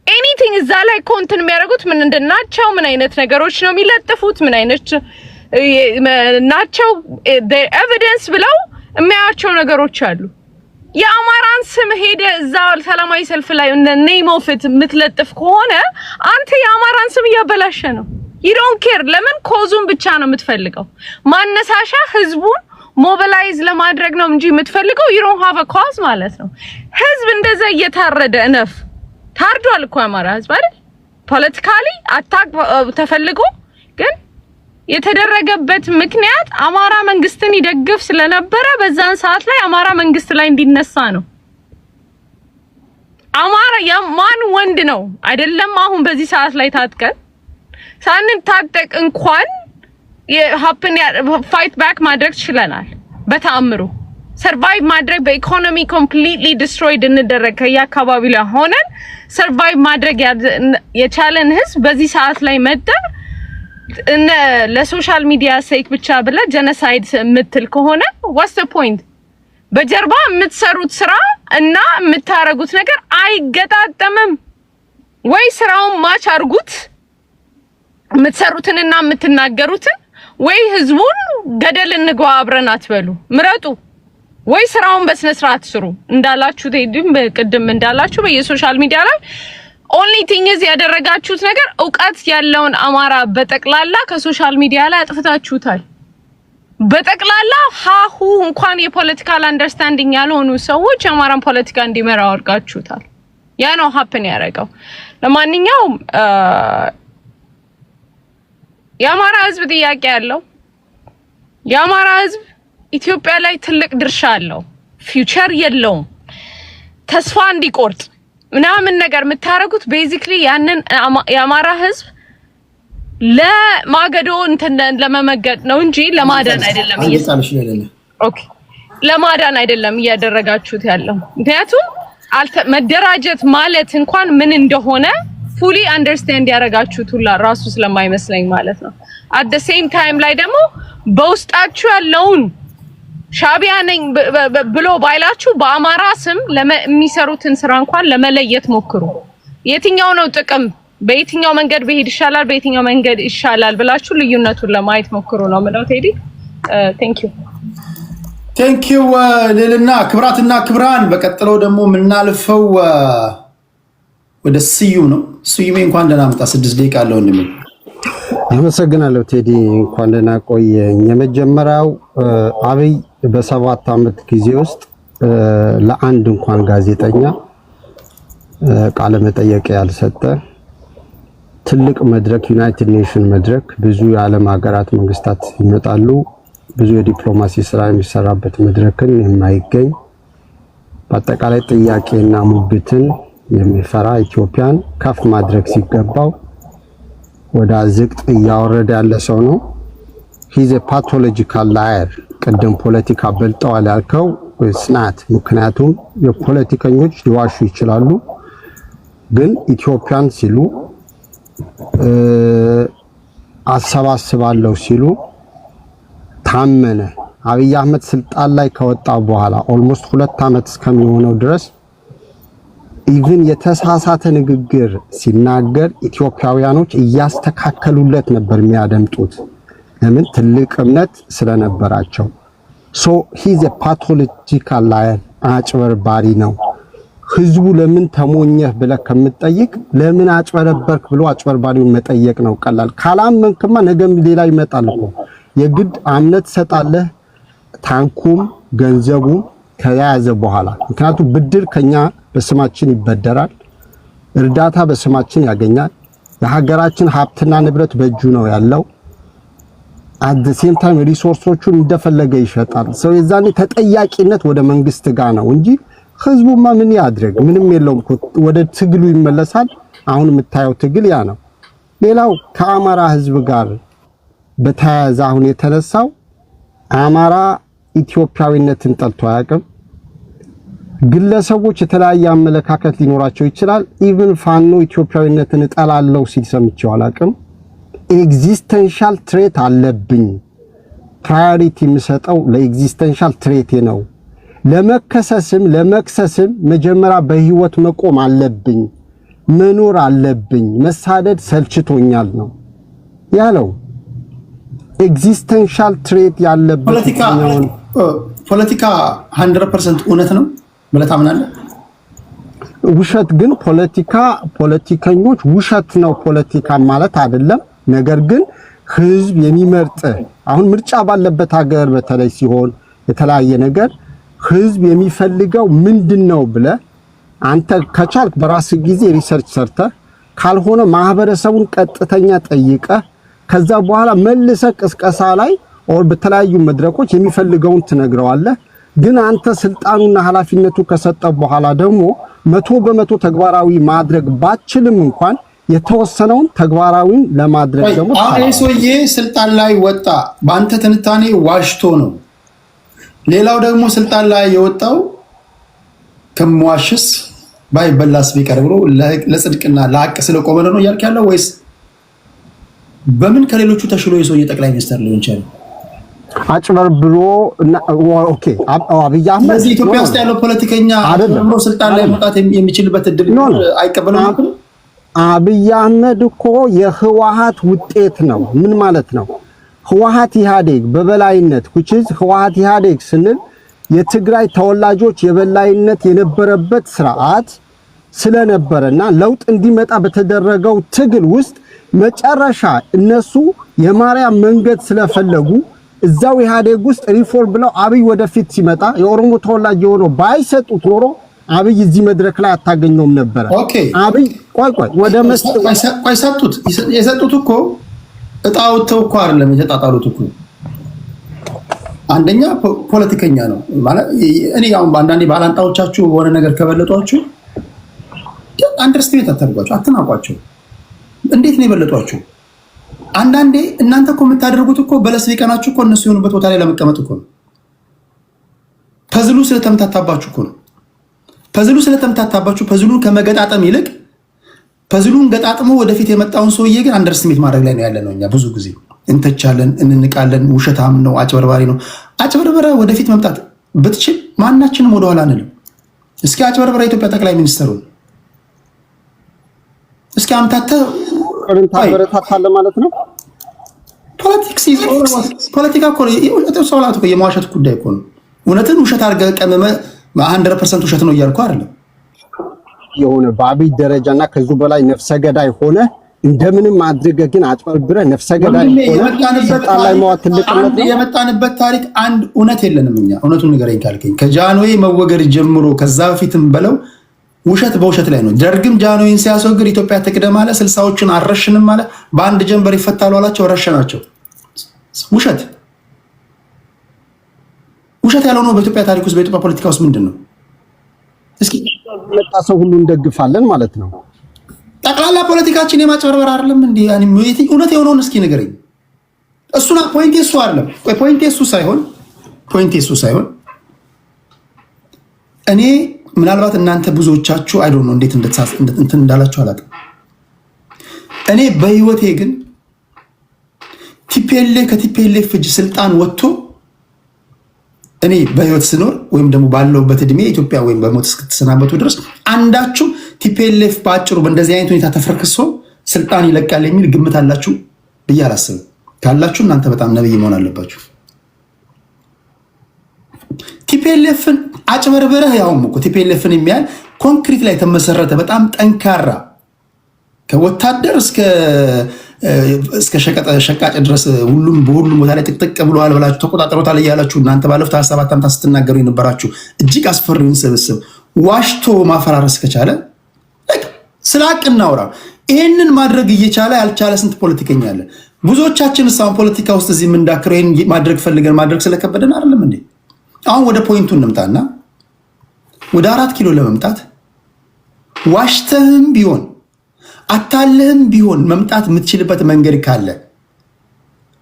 ኤኒቲንግ እዛ ላይ ኮንተንት የሚያደርጉት ምን እንደናቸው ምን አይነት ነገሮች ነው የሚለጥፉት ምን አይነት ናቸው ኤቪደንስ ብለው የሚያያቸው ነገሮች አሉ። የአማራን ስም ሄደ እዛ ሰላማዊ ሰልፍ ላይ ኔም ኦፍ ኢት የምትለጥፍ ከሆነ አንተ የአማራን ስም እያበላሸ ነው። you don't care ለምን ኮዙን ብቻ ነው የምትፈልገው። ማነሳሻ ህዝቡን ሞቢላይዝ ለማድረግ ነው እንጂ የምትፈልገው you don't have a cause ማለት ነው። ህዝብ እንደዛ እየታረደ እነፍ ታርዷል እኮ አማራ ህዝብ አይደል? ፖለቲካሊ አታክ ተፈልጎ ግን የተደረገበት ምክንያት አማራ መንግስትን ይደግፍ ስለነበረ በዛን ሰዓት ላይ አማራ መንግስት ላይ እንዲነሳ ነው። አማራ የማን ወንድ ነው አይደለም? አሁን በዚህ ሰዓት ላይ ታጥቀን ሳንታጠቅ እንኳን የሀፕን ፋይት ባክ ማድረግ ይችላል። በተአምሩ ሰርቫይቭ ማድረግ በኢኮኖሚ ኮምፕሊትሊ ዲስትሮይድ እንደረግ ከያካባቢው ላይ ሆነን ሰርቫይቭ ማድረግ የቻለን ህዝብ በዚህ ሰዓት ላይ መጣ እነ ለሶሻል ሚዲያ ሴክ ብቻ ብለ ጀነሳይድ የምትል ከሆነ what's the point? በጀርባ የምትሰሩት ስራ እና የምታረጉት ነገር አይገጣጠምም ወይ? ስራውን ማች አርጉት የምትሰሩትንና የምትናገሩትን ወይ ህዝቡን ገደል እንግባ አብረን አትበሉ ምረጡ። ወይ ስራውን በስነ ስርዓት ስሩ እንዳላችሁ ተይድም በቅድም እንዳላችሁ በየሶሻል ሚዲያ ላይ only thing is ያደረጋችሁት ነገር ዕውቀት ያለውን አማራ በጠቅላላ ከሶሻል ሚዲያ ላይ አጥፍታችሁታል። በጠቅላላ ሃሁ እንኳን የፖለቲካል አንደርስታንዲንግ ያልሆኑ ሰዎች የአማራን ፖለቲካ እንዲመራው አድርጋችሁታል። ያ ነው ሀፕን ያደረገው። ለማንኛውም የአማራ ህዝብ ጥያቄ ያለው የአማራ ህዝብ ኢትዮጵያ ላይ ትልቅ ድርሻ አለው። ፊውቸር የለውም። ተስፋ እንዲቆርጥ ምናምን ነገር የምታረጉት ቤዚክሊ ያንን የአማራ ህዝብ ለማገዶ እንትን ለመመገድ ነው እንጂ ለማዳን አይደለም። ኦኬ ለማዳን አይደለም እያደረጋችሁት ያለው። ምክንያቱም መደራጀት ማለት እንኳን ምን እንደሆነ ፉሊ አንደርስታንድ ያደረጋችሁት ሁላ ራሱ ስለማይመስለኝ ማለት ነው። at the same time ላይ ደግሞ በውስጣችሁ ያለውን ሻቢያ ነኝ ብሎ ባይላችሁ በአማራ ስም የሚሰሩትን ስራ እንኳን ለመለየት ሞክሩ። የትኛው ነው ጥቅም፣ በየትኛው መንገድ በሄድ ይሻላል፣ በየትኛው መንገድ ይሻላል ብላችሁ ልዩነቱን ለማየት ሞክሩ ነው ምለው ቴዲ። ቴንክ ዩ ልልና ክብራትና ክብራን። በቀጥለው ደግሞ የምናልፈው ወደ ስዩም ነው። ስዩሜ እንኳን ደህና መጣ። 6 ደቂቃ አለው እንደምን። አመሰግናለሁ ቴዲ፣ እንኳን ደህና ቆየኝ። የመጀመሪያው አብይ በ7 ዓመት ጊዜ ውስጥ ለአንድ እንኳን ጋዜጠኛ ቃለ መጠየቅ ያልሰጠ ትልቅ መድረክ ዩናይትድ ኔሽን መድረክ ብዙ የዓለም ሀገራት መንግስታት ይመጣሉ፣ ብዙ የዲፕሎማሲ ስራ የሚሰራበት መድረክን የማይገኝ በአጠቃላይ ጥያቄና ሙግትን የሚፈራ ኢትዮጵያን ከፍ ማድረግ ሲገባው ወደ አዝቅጥ እያወረደ ያለ ሰው ነው። ሂዝ ኤ ፓቶሎጂካል ላየር። ቅድም ፖለቲካ በልጠዋል ያልከው ስናት። ምክንያቱም የፖለቲከኞች ሊዋሹ ይችላሉ፣ ግን ኢትዮጵያን ሲሉ አሰባስባለሁ ሲሉ ታመነ። አብይ አህመድ ስልጣን ላይ ከወጣ በኋላ ኦልሞስት 2 ዓመት እስከሚሆነው ድረስ ኢቭን የተሳሳተ ንግግር ሲናገር ኢትዮጵያውያኖች እያስተካከሉለት ነበር የሚያደምጡት። ለምን? ትልቅ እምነት ስለነበራቸው። ሶ ሂዝ ኤ ፓቶሎጂካል ላየር፣ አጭበርባሪ ነው። ህዝቡ ለምን ተሞኘህ ብለህ ከምትጠይቅ ለምን አጭበረበርክ ብሎ አጭበርባሪውን መጠየቅ ነው ቀላል። ካላመንክማ ነገም ሌላ ይመጣል እኮ። የግድ አምነት ሰጣለህ፣ ታንኩም ገንዘቡም ከያዘ በኋላ። ምክንያቱም ብድር ከኛ በስማችን ይበደራል፣ እርዳታ በስማችን ያገኛል። የሀገራችን ሀብትና ንብረት በእጁ ነው ያለው። አት ዘ ሴም ታይም ሪሶርሶቹን እንደፈለገ ይሸጣል። ሰው የዛኔ ተጠያቂነት ወደ መንግስት ጋር ነው እንጂ ህዝቡማ ምን ያድርግ? ምንም የለውም። ወደ ትግሉ ይመለሳል። አሁን የምታየው ትግል ያ ነው። ሌላው ከአማራ ህዝብ ጋር በተያያዘ አሁን የተነሳው አማራ ኢትዮጵያዊነትን ጠልቶ አያውቅም። ግለሰቦች የተለያየ አመለካከት ሊኖራቸው ይችላል። ኢቭን ፋኖ ኢትዮጵያዊነትን እጠላለሁ ሲል ሰምቼው አላውቅም። ኤግዚስተንሻል ትሬት አለብኝ። ፕራዮሪቲ የምሰጠው ለኤግዚስተንሻል ትሬቴ ነው። ለመከሰስም ለመክሰስም መጀመሪያ በህይወት መቆም አለብኝ፣ መኖር አለብኝ። መሳደድ ሰልችቶኛል ነው ያለው። ኤግዚስተንሻል ትሬት ያለበት ፖለቲካ 100% እውነት ነው ብለህ ታምናለህ? ውሸት ግን ፖለቲከኞች ውሸት ነው ፖለቲካ ማለት አይደለም። ነገር ግን ህዝብ የሚመርጥ አሁን ምርጫ ባለበት ሀገር በተለይ ሲሆን የተለያየ ነገር ህዝብ የሚፈልገው ምንድነው ብለህ አንተ ከቻልክ በራስ ጊዜ ሪሰርች ሰርተህ ካልሆነ ማህበረሰቡን ቀጥተኛ ጠይቀህ ከዛ በኋላ መልሰህ ቅስቀሳ ላይ ኦር በተለያዩ መድረኮች የሚፈልገውን ትነግረዋለህ። ግን አንተ ስልጣኑና ኃላፊነቱ ከሰጠ በኋላ ደግሞ 100% ተግባራዊ ማድረግ ባችልም እንኳን የተወሰነውን ተግባራዊን ለማድረግ ደግሞ ሰውዬ ስልጣን ላይ ወጣ። በአንተ ትንታኔ ዋሽቶ ነው። ሌላው ደግሞ ስልጣን ላይ የወጣው ከመዋሽስ ባይበላስ ቢቀር ብሎ ለጽድቅና ለሐቅ ስለቆመ ነው እያልክ ያለው ወይስ በምን ከሌሎቹ ተሽሎ የሰውዬ ጠቅላይ ሚኒስትር ሊሆን ይችላል? አጭበርብሮ ኦኬ። አብይ አህመድ እዚህ ኢትዮጵያ ውስጥ ያለው ፖለቲከኛ አጭበርብሮ ስልጣን ላይ መውጣት የሚችልበት እድል አይቀበልም። አብይ አህመድ እኮ የህወሓት ውጤት ነው። ምን ማለት ነው? ህወሓት ኢህአዴግ በበላይነት which is ህወሓት ኢህአዴግ ስንል የትግራይ ተወላጆች የበላይነት የነበረበት ስርዓት ስለነበረና ለውጥ እንዲመጣ በተደረገው ትግል ውስጥ መጨረሻ እነሱ የማርያም መንገድ ስለፈለጉ እዛው ኢህአዴግ ውስጥ ሪፎርም ብለው አብይ ወደፊት ሲመጣ የኦሮሞ ተወላጅ የሆነው ባይሰጡት ኖሮ አብይ እዚህ መድረክ ላይ አታገኘውም ነበር። አብይ ቆይ ወደ ሰጡት። የሰጡት እኮ እጣውተው እኮ አይደለም የተጣጣሉት እኮ። አንደኛ ፖለቲከኛ ነው ማለት እኔ አሁን በአንዳንዴ ባላንጣዎቻችሁ በሆነ ነገር ከበለጧችሁ አንደርስቲሜት አታርጓቸው፣ አትናቋቸው። እንዴት ነው የበለጧችሁ? አንዳንዴ እናንተ እኮ የምታደርጉት እኮ በለስ ሊቀናችሁ እኮ እነሱ የሆኑበት ቦታ ላይ ለመቀመጥ እኮ ነው። ፐዝሉ ስለተምታታባችሁ እኮ ነው። ፐዝሉ ስለተምታታባችሁ ፐዝሉን ከመገጣጠም ይልቅ ፐዝሉን ገጣጥሞ ወደፊት የመጣውን ሰውዬ ግን አንደርስቲሜት ማድረግ ላይ ነው ያለ ነው። እኛ ብዙ ጊዜ እንተቻለን፣ እንንቃለን። ውሸታም ነው፣ አጭበርባሪ ነው። አጭበርበረ ወደፊት መምጣት ብትችል ማናችንም ወደኋላ አንልም። እስኪ አጭበርበረ ኢትዮጵያ ጠቅላይ ሚኒስትሩን እስኪ አምታተ ታበረታታለህ ማለት ነው። ፖለቲካ እኮ ሰውላት እኮ የመዋሸት ጉዳይ እኮ ነው። እውነትን ውሸት አድርገህ ቀመመ 100% ውሸት ነው እያልኩ አይደለም። የሆነ በአብይ ደረጃና ከዙ በላይ ነፍሰ ገዳይ ሆነ እንደምንም አድርገህ ግን አጭበርብረህ ነፍሰ ገዳይ ሆነ ስልጣን ላይ መዋል ትልቅነት ነው። የመጣንበት ታሪክ አንድ እውነት የለንም እኛ። እውነቱን ንገረኝ ካልከኝ ከጃንሆይ መወገድ ጀምሮ ከዛ በፊትም በለው ውሸት በውሸት ላይ ነው። ደርግም ጃንሆይን ሲያስወግድ ኢትዮጵያ ትቅደም አለ። 60ዎቹን አረሽንም አለ። በአንድ ጀንበር ይፈታሉ አላቸው፣ ረሸናቸው። ውሸት ያልሆነው በኢትዮጵያ ታሪክ ውስጥ በኢትዮጵያ ፖለቲካ ውስጥ ምንድን ነው? እስኪ መጣ ሰው ሁሉ እንደግፋለን ማለት ነው። ጠቅላላ ፖለቲካችን የማጭበርበር አይደለም እንዴ? እውነት የሆነውን እስኪ ንገረኝ። እሱና ፖይንት እሱ አይደለም። ፖይንት እሱ ሳይሆን እኔ ምናልባት እናንተ ብዙዎቻችሁ አይ ዶንት ኖ እንዴት እንትን እንዳላችሁ አላውቅም። እኔ በህይወቴ ግን ከቲፒኤልኤፍ እጅ ስልጣን ወጥቶ እኔ በህይወት ስኖር ወይም ደግሞ ባለውበት እድሜ ኢትዮጵያ ወይም በሞት እስክትሰናበቱ ድረስ አንዳችሁ ቲፒኤልኤፍ በአጭሩ በእንደዚህ አይነት ሁኔታ ተፈርክሶ ስልጣን ይለቃል የሚል ግምት አላችሁ ብዬ አላስብም። ካላችሁ እናንተ በጣም ነብይ መሆን አለባችሁ። ቲፒኤልኤፍን አጭበርበረህ ያውም እኮ ቲፒኤልኤፍን የሚያህል ኮንክሪት ላይ የተመሰረተ በጣም ጠንካራ ከወታደር እስከ ሸቃጭ ድረስ በሁሉም ቦታ ላይ ጥቅጥቅ ብለዋል ብላችሁ ተቆጣጠሩታል እያላችሁ እናንተ ባለፉት 27 ዓመታት ስትናገሩ የነበራችሁ እጅግ አስፈሪውን ስብስብ ዋሽቶ ማፈራረስ ከቻለ ስለ ሀቅ እናውራ። ይሄንን ማድረግ እየቻለ ያልቻለ ስንት ፖለቲከኛ አለ። ብዙዎቻችን አሁን ፖለቲካ ውስጥ እዚህ የምንዳክረው ይሄን ማድረግ ፈልገን ማድረግ ስለከበደን አይደለም እንዴ? አሁን ወደ ፖይንቱ እንምጣና ወደ 4 ኪሎ ለመምጣት ዋሽተህም ቢሆን አታለህም ቢሆን መምጣት የምትችልበት መንገድ ካለ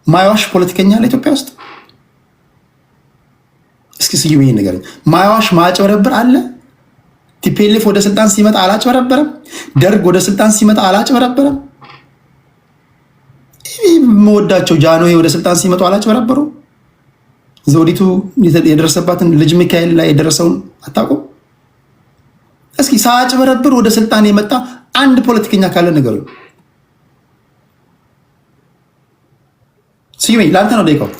ማይዋሽ ፖለቲከኛ አለ ኢትዮጵያ ውስጥ? እስኪ ስዩም ይሄን ነገር ማይዋሽ ማጭበረብር አለ? ቲፒኤልኤፍ ወደ ስልጣን ሲመጣ አላጭበረበረም? ደርግ ወደ ስልጣን ሲመጣ አላጭበረበረም? መወዳቸው ጃንሆይ ወደ ስልጣን ሲመጡ አላጭበረበሩ? ዘውዲቱ የደረሰባትን ልጅ ሚካኤል ላይ የደረሰውን አታውቁም? እስኪ ሳያጭበረብር ወደ ስልጣን የመጣ አንድ ፖለቲከኛ ካለ ነገሩ ሲዩሜ ላንተ ነው ደቂቃው።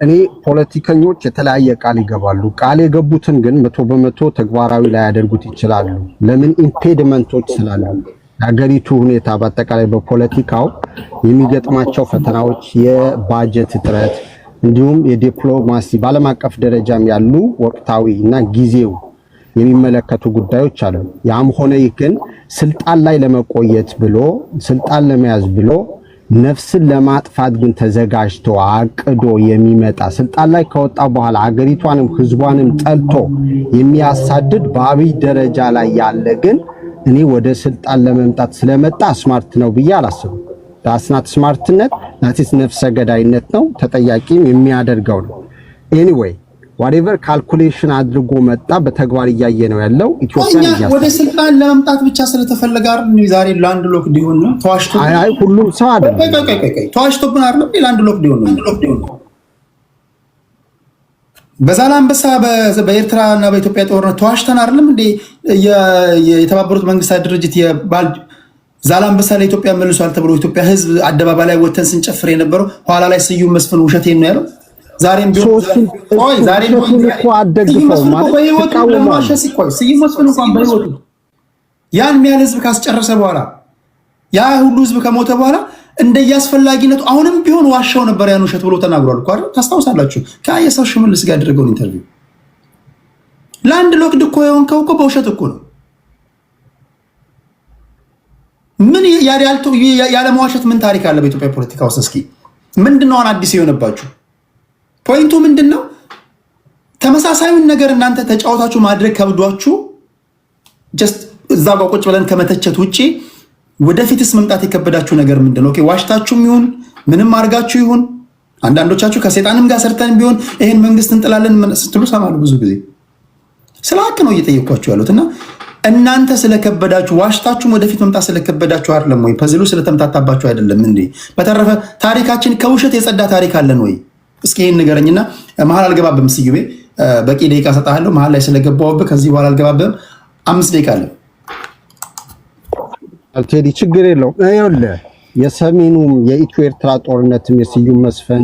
እኔ ፖለቲከኞች የተለያየ ቃል ይገባሉ። ቃል የገቡትን ግን 100% ተግባራዊ ላይ ያደርጉት ይችላሉ። ለምን? ኢምፔድመንቶች ስላሉ የሀገሪቱ ሁኔታ በአጠቃላይ በፖለቲካው የሚገጥማቸው ፈተናዎች፣ የባጀት እጥረት እንዲሁም የዲፕሎማሲ በዓለም አቀፍ ደረጃም ያሉ ወቅታዊ እና ጊዜው የሚመለከቱ ጉዳዮች አሉ። ያም ሆነ ይህ ግን ስልጣን ላይ ለመቆየት ብሎ ስልጣን ለመያዝ ብሎ ነፍስን ለማጥፋት ግን ተዘጋጅቶ አቅዶ የሚመጣ ስልጣን ላይ ከወጣ በኋላ ሀገሪቷንም ህዝቧንም ጠልቶ የሚያሳድድ በአብይ ደረጃ ላይ ያለ ግን እኔ ወደ ስልጣን ለመምጣት ስለመጣ ስማርት ነው ብዬ አላስብም። ዳስናት ስማርትነት ናቲስ ነፍሰ ገዳይነት ነው፣ ተጠያቂም የሚያደርገው ነው። ኤኒዌይ ዋትኤቨር ካልኩሌሽን አድርጎ መጣ፣ በተግባር እያየ ነው ያለው። ኢትዮጵያ ወደ ስልጣን ለመምጣት ብቻ ስለተፈለገ አይደል ዛሬ ላንድ ሎክ ዲሆን ነው ተዋሽቶ። አይ ሁሉም ሰው አይደለም ተዋሽቶብን አይደለም ላንድ ሎክ ዲሆን ነው። በዛላምበሳ በኤርትራ እና በኢትዮጵያ ጦርነት ተዋሽተን አይደለም እንዴ? የተባበሩት መንግስታት ድርጅት ዛላምበሳ ለኢትዮጵያ መልሷል ተብሎ ኢትዮጵያ ህዝብ አደባባይ ላይ ወተን ስንጨፍር የነበረው ኋላ ላይ ስዩም መስፍን ውሸቴን ነው ያለው። ዛሬም ቢሆን እኮ አደግፈው ማለት ስዩም መስፍን እንኳን በህይወቱ ያን የሚያህል ህዝብ ካስጨረሰ በኋላ ያ ሁሉ ህዝብ ከሞተ በኋላ እንደያስፈላጊነቱ አሁንም ቢሆን ዋሻው ነበር ያን ውሸት ብሎ ተናግሯል እኮ አይደል? ታስታውሳላችሁ? ከአየሰው ሽመልስ ጋር ያደረገውን ኢንተርቪው ላንድ ሎክድ እኮ የሆንከው እኮ በውሸት እኮ ነው። ምን ያለ መዋሸት ምን ታሪክ አለ በኢትዮጵያ ፖለቲካ ውስጥ? እስኪ ምንድነው አዲስ የሆነባችሁ? ፖይንቱ ምንድነው? ተመሳሳዩን ነገር እናንተ ተጫወታችሁ ማድረግ ከብዷችሁ ጀስት እዛ ጋር ቁጭ ብለን ከመተቸት ውጪ ወደፊትስ መምጣት የከበዳችሁ ነገር ምንድነው? ኦኬ ዋሽታችሁም ይሁን ምንም አድርጋችሁ ይሁን አንዳንዶቻችሁ ከሰይጣንም ጋር ሰርተን ቢሆን ይሄን መንግስት እንጥላለን ስትሉ ሰማሉ። ብዙ ጊዜ ስለ ሀቅ ነው እየጠየኳችሁ ያሉትና እናንተ ስለከበዳችሁ ዋሽታችሁም ወደፊት መምጣት ስለከበዳችሁ አይደለም ወይ? ፐዝሉ ስለተምታታባችሁ አይደለም እንዴ? በተረፈ ታሪካችን ከውሸት የጸዳ ታሪክ አለን ወይ? እስኪ ይሄን ንገረኝና መሀል አልገባብም። ስዩቤ በቂ ደቂቃ ሰጣለሁ። መሀል ላይ ስለገባሁብህ ከዚህ በኋላ አልገባብህም። 5 ደቂቃ አለ። ቴዲ ችግር የለውም። ይኸውልህ የሰሜኑም የኢትዮ ኤርትራ ጦርነትም የስዩም መስፍን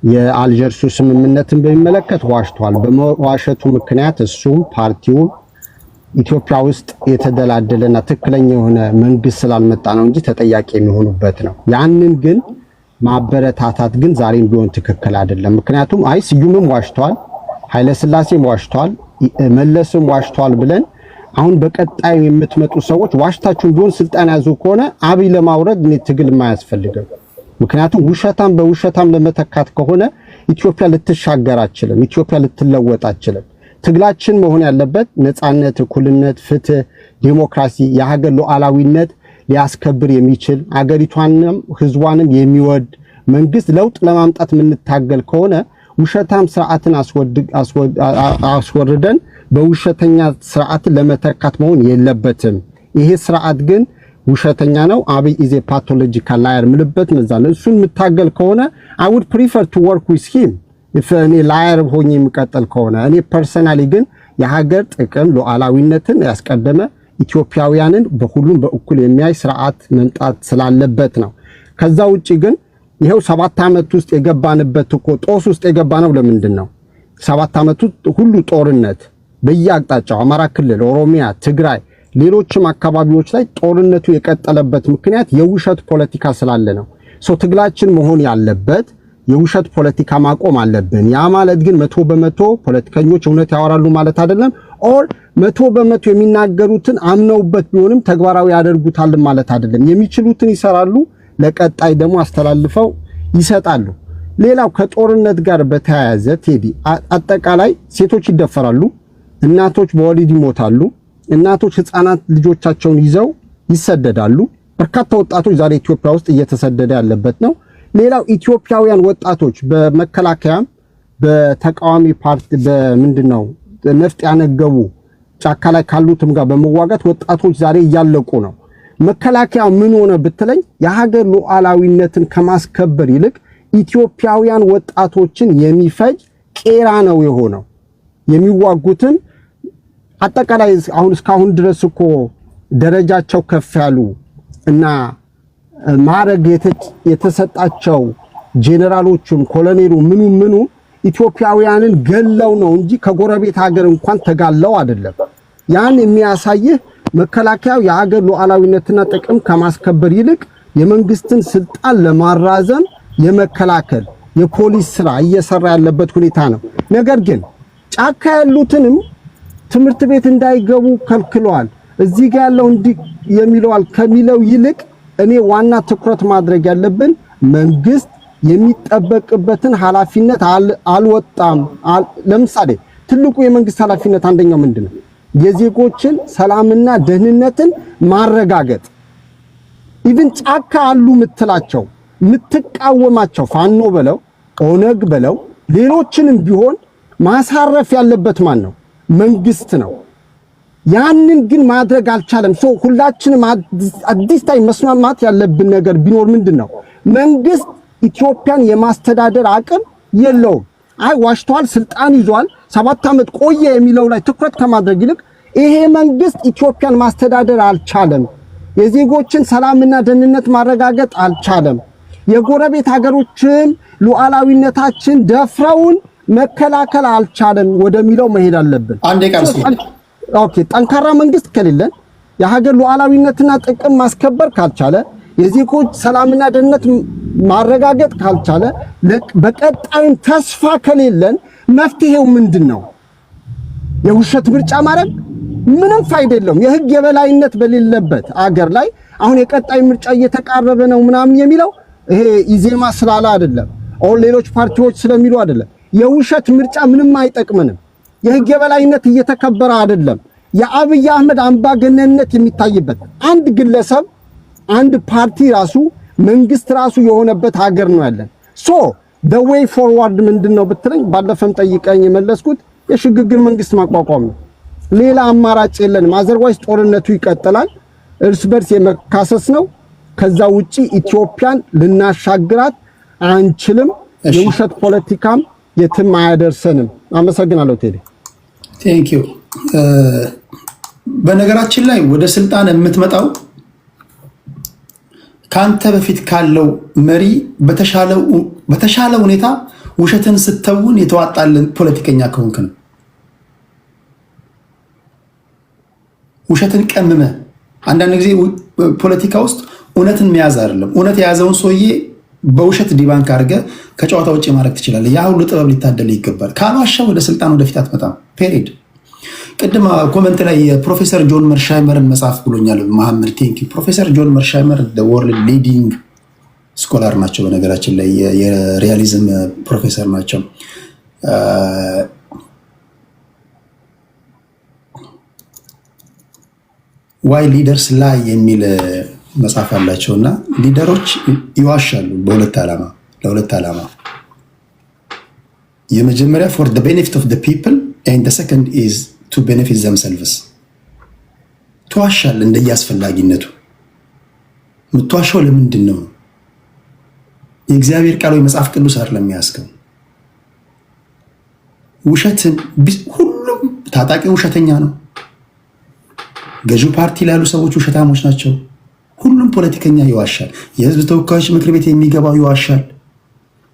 የአልጀርሱ ስምምነትን በሚመለከት ዋሽቷል። በመዋሸቱ ምክንያት እሱም ፓርቲውም ኢትዮጵያ ውስጥ የተደላደለና ትክክለኛ የሆነ መንግስት ስላልመጣ ነው እንጂ ተጠያቂ የሚሆኑበት ነው። ያንን ግን ማበረታታት ግን ዛሬም ቢሆን ትክክል አይደለም። ምክንያቱም አይ ስዩምም ዋሽቷል፣ ኃይለ ሥላሴም ዋሽቷል፣ መለስም ዋሽቷል ብለን አሁን በቀጣይ የምትመጡ ሰዎች ዋሽታችሁን ቢሆን ስልጣን ያዙ ከሆነ አብይ ለማውረድ ትግል የማያስፈልገው። ምክንያቱም ውሸታም በውሸታም ለመተካት ከሆነ ኢትዮጵያ ልትሻገር አትችልም፣ ኢትዮጵያ ልትለወጥ አትችልም። ትግላችን መሆን ያለበት ነፃነት፣ እኩልነት፣ ፍትህ፣ ዲሞክራሲ፣ የሀገር ሉዓላዊነት ሊያስከብር የሚችል አገሪቷንም ህዝቧንም የሚወድ መንግስት ለውጥ ለማምጣት የምንታገል ከሆነ ውሸታም ስርዓትን አስወርደን በውሸተኛ ስርዓትን ለመተካት መሆን የለበትም። ይሄ ስርዓት ግን ውሸተኛ ነው። አብይ ኢዝ ኤ ፓቶሎጂካል ላየር ምልበት መዛለ እሱን የምታገል ከሆነ I would prefer to work with him if እኔ ላየር ሆኜ የምቀጥል ከሆነ። እኔ ፐርሰናሊ ግን የሀገር ጥቅም ሉዓላዊነትን ያስቀደመ ኢትዮጵያውያንን በሁሉም በእኩል የሚያይ ስርዓት መምጣት ስላለበት ነው። ከዛ ውጪ ግን ይሄው 7 ዓመት ውስጥ የገባንበት እኮ ጦስ ውስጥ የገባነው ለምንድን ነው? 7 ዓመት ሁሉ ጦርነት በየአቅጣጫው አማራ ክልል፣ ኦሮሚያ፣ ትግራይ፣ ሌሎችም አካባቢዎች ላይ ጦርነቱ የቀጠለበት ምክንያት የውሸት ፖለቲካ ስላለ ነው። ትግላችን መሆን ያለበት የውሸት ፖለቲካ ማቆም አለብን። ያ ማለት ግን 100% ፖለቲከኞች እውነት ያወራሉ ማለት አይደለም። ኦር 100% የሚናገሩትን አምነውበት ቢሆንም ተግባራዊ ያደርጉታል ማለት አይደለም። የሚችሉትን ይሰራሉ፣ ለቀጣይ ደግሞ አስተላልፈው ይሰጣሉ። ሌላው ከጦርነት ጋር በተያያዘ ቴዲ አጠቃላይ ሴቶች ይደፈራሉ፣ እናቶች በወሊድ ይሞታሉ፣ እናቶች ህፃናት ልጆቻቸውን ይዘው ይሰደዳሉ። በርካታ ወጣቶች ዛሬ ኢትዮጵያ ውስጥ እየተሰደደ ያለበት ነው። ሌላው ኢትዮጵያውያን ወጣቶች በመከላከያም በተቃዋሚ ፓርቲ በምንድነው ነፍጥ ያነገቡ ጫካ ላይ ካሉትም ጋር በመዋጋት ወጣቶች ዛሬ እያለቁ ነው። መከላከያው ምን ሆነ ብትለኝ የሀገር ሉዓላዊነትን ከማስከበር ይልቅ ኢትዮጵያውያን ወጣቶችን የሚፈጅ ቄራ ነው የሆነው። የሚዋጉትም አጠቃላይ አሁን እስካሁን ድረስ እኮ ደረጃቸው ከፍ ያሉ እና ማዕረግ የተሰጣቸው ጄኔራሎቹም ኮሎኔሉ ምኑ ኢትዮጵያውያንን ገለው ነው እንጂ ከጎረቤት ሀገር እንኳን ተጋለው አይደለም። ያን የሚያሳይህ መከላከያው የሀገር ሉዓላዊነትና ጥቅም ከማስከበር ይልቅ የመንግስትን ስልጣን ለማራዘም የመከላከል የፖሊስ ስራ እየሰራ ያለበት ሁኔታ ነው። ነገር ግን ጫካ ያሉትንም ትምህርት ቤት እንዳይገቡ ከልክለዋል። እዚህ ጋር ያለው እንዲህ የሚለዋል ከሚለው ይልቅ እኔ ዋና ትኩረት ማድረግ ያለብን መንግስት የሚጠበቅበትን ኃላፊነት አልወጣም። ለምሳሌ ትልቁ የመንግስት ኃላፊነት አንደኛው ምንድነው? የዜጎችን ሰላምና ደህንነትን ማረጋገጥ። ኢቭን ጫካ አሉ ምትላቸው ምትቃወማቸው ፋኖ በለው ኦነግ በለው ሌሎችንም ቢሆን ማሳረፍ ያለበት ማን ነው? መንግስት ነው። ያንን ግን ማድረግ አልቻለም። ሁላችንም አዲስ ታይ መስማማት ያለብን ነገር ቢኖር ምንድነው? መንግስት ኢትዮጵያን የማስተዳደር አቅም የለውም። አይ ዋሽቷል፣ ስልጣን ይዟል፣ 7 ዓመት ቆየ የሚለው ላይ ትኩረት ከማድረግ ይልቅ ይሄ መንግስት ኢትዮጵያን ማስተዳደር አልቻለም፣ የዜጎችን ሰላምና ደህንነት ማረጋገጥ አልቻለም፣ የጎረቤት ሀገሮችን ሉዓላዊነታችን ደፍረውን መከላከል አልቻለም ወደሚለው መሄድ አለብን። ኦኬ፣ ጠንካራ መንግስት ከሌለን የሀገር ሉዓላዊነትና ጥቅም ማስከበር ካልቻለ የዜጎች ሰላምና ደህንነት ማረጋገጥ ካልቻለ በቀጣይም ተስፋ ከሌለን መፍትሄው ምንድነው? የውሸት ምርጫ ማድረግ ምንም ፋይዳ የለውም። የህግ የበላይነት በሌለበት አገር ላይ አሁን የቀጣይ ምርጫ እየተቃረበ ነው ምናምን የሚለው ይሄ ኢዜማ ስላለ አይደለም፣ አሁን ሌሎች ፓርቲዎች ስለሚሉ አይደለም። የውሸት ምርጫ ምንም አይጠቅምንም። የህግ የበላይነት እየተከበረ አይደለም። የአብይ አህመድ አምባገነንነት የሚታይበት አንድ ግለሰብ አንድ ፓርቲ ራሱ መንግስት ራሱ የሆነበት ሀገር ነው ያለን። the way forward ምንድነው ብትለኝ ባለፈም ጠይቀኝ የመለስኩት የሽግግር መንግስት ማቋቋም ነው። ሌላ አማራጭ የለንም። አዘርዋይስ ጦርነቱ ይቀጥላል፣ እርስ በርስ የመካሰስ ነው። ከዛ ውጪ ኢትዮጵያን ልናሻግራት አንችልም። የውሸት ፖለቲካም የትም አያደርሰንም። አመሰግናለሁ ቴዲ። ቴንክ ዩ። በነገራችን ላይ ወደ ስልጣን የምትመጣው ከአንተ በፊት ካለው መሪ በተሻለ ሁኔታ ውሸትን ስተውን የተዋጣልን ፖለቲከኛ ከሆንክ ነው። ውሸትን ቀምመ አንዳንድ ጊዜ ፖለቲካ ውስጥ እውነትን መያዝ አይደለም፣ እውነት የያዘውን ሰውዬ በውሸት ዲባንክ አድርገ ከጨዋታ ውጭ ማድረግ ትችላለህ። ያ ሁሉ ጥበብ ሊታደል ይገባል። ካልዋሻ ወደ ስልጣን ወደፊት አትመጣም። ፔሪድ። ቅድም ኮመንት ላይ የፕሮፌሰር ጆን መርሻይመርን መጽሐፍ ብሎኛል መሐመድ። ቴንኪ። ፕሮፌሰር ጆን መርሻይመር ወርልድ ሊዲንግ ስኮላር ናቸው። በነገራችን ላይ የሪያሊዝም ፕሮፌሰር ናቸው። ዋይ ሊደርስ ላይ የሚል መጽሐፍ አላቸው እና ሊደሮች ይዋሻሉ ለሁለት ዓላማ። የመጀመሪያ ፎር the benefit of the people and the second is to benefit themselves። ትዋሻል እንደየአስፈላጊነቱ። የምትዋሻው ለምንድን ነው? የእግዚአብሔር ቃል ወይ መጽሐፍ ቅዱስ አይደለም የሚያስከው። ውሸትን ሁሉም ታጣቂ ውሸተኛ ነው። ገዢው ፓርቲ ላሉ ሰዎች ውሸታሞች ናቸው። ሁሉም ፖለቲከኛ ይዋሻል። የህዝብ ተወካዮች ምክር ቤት የሚገባው ይዋሻል።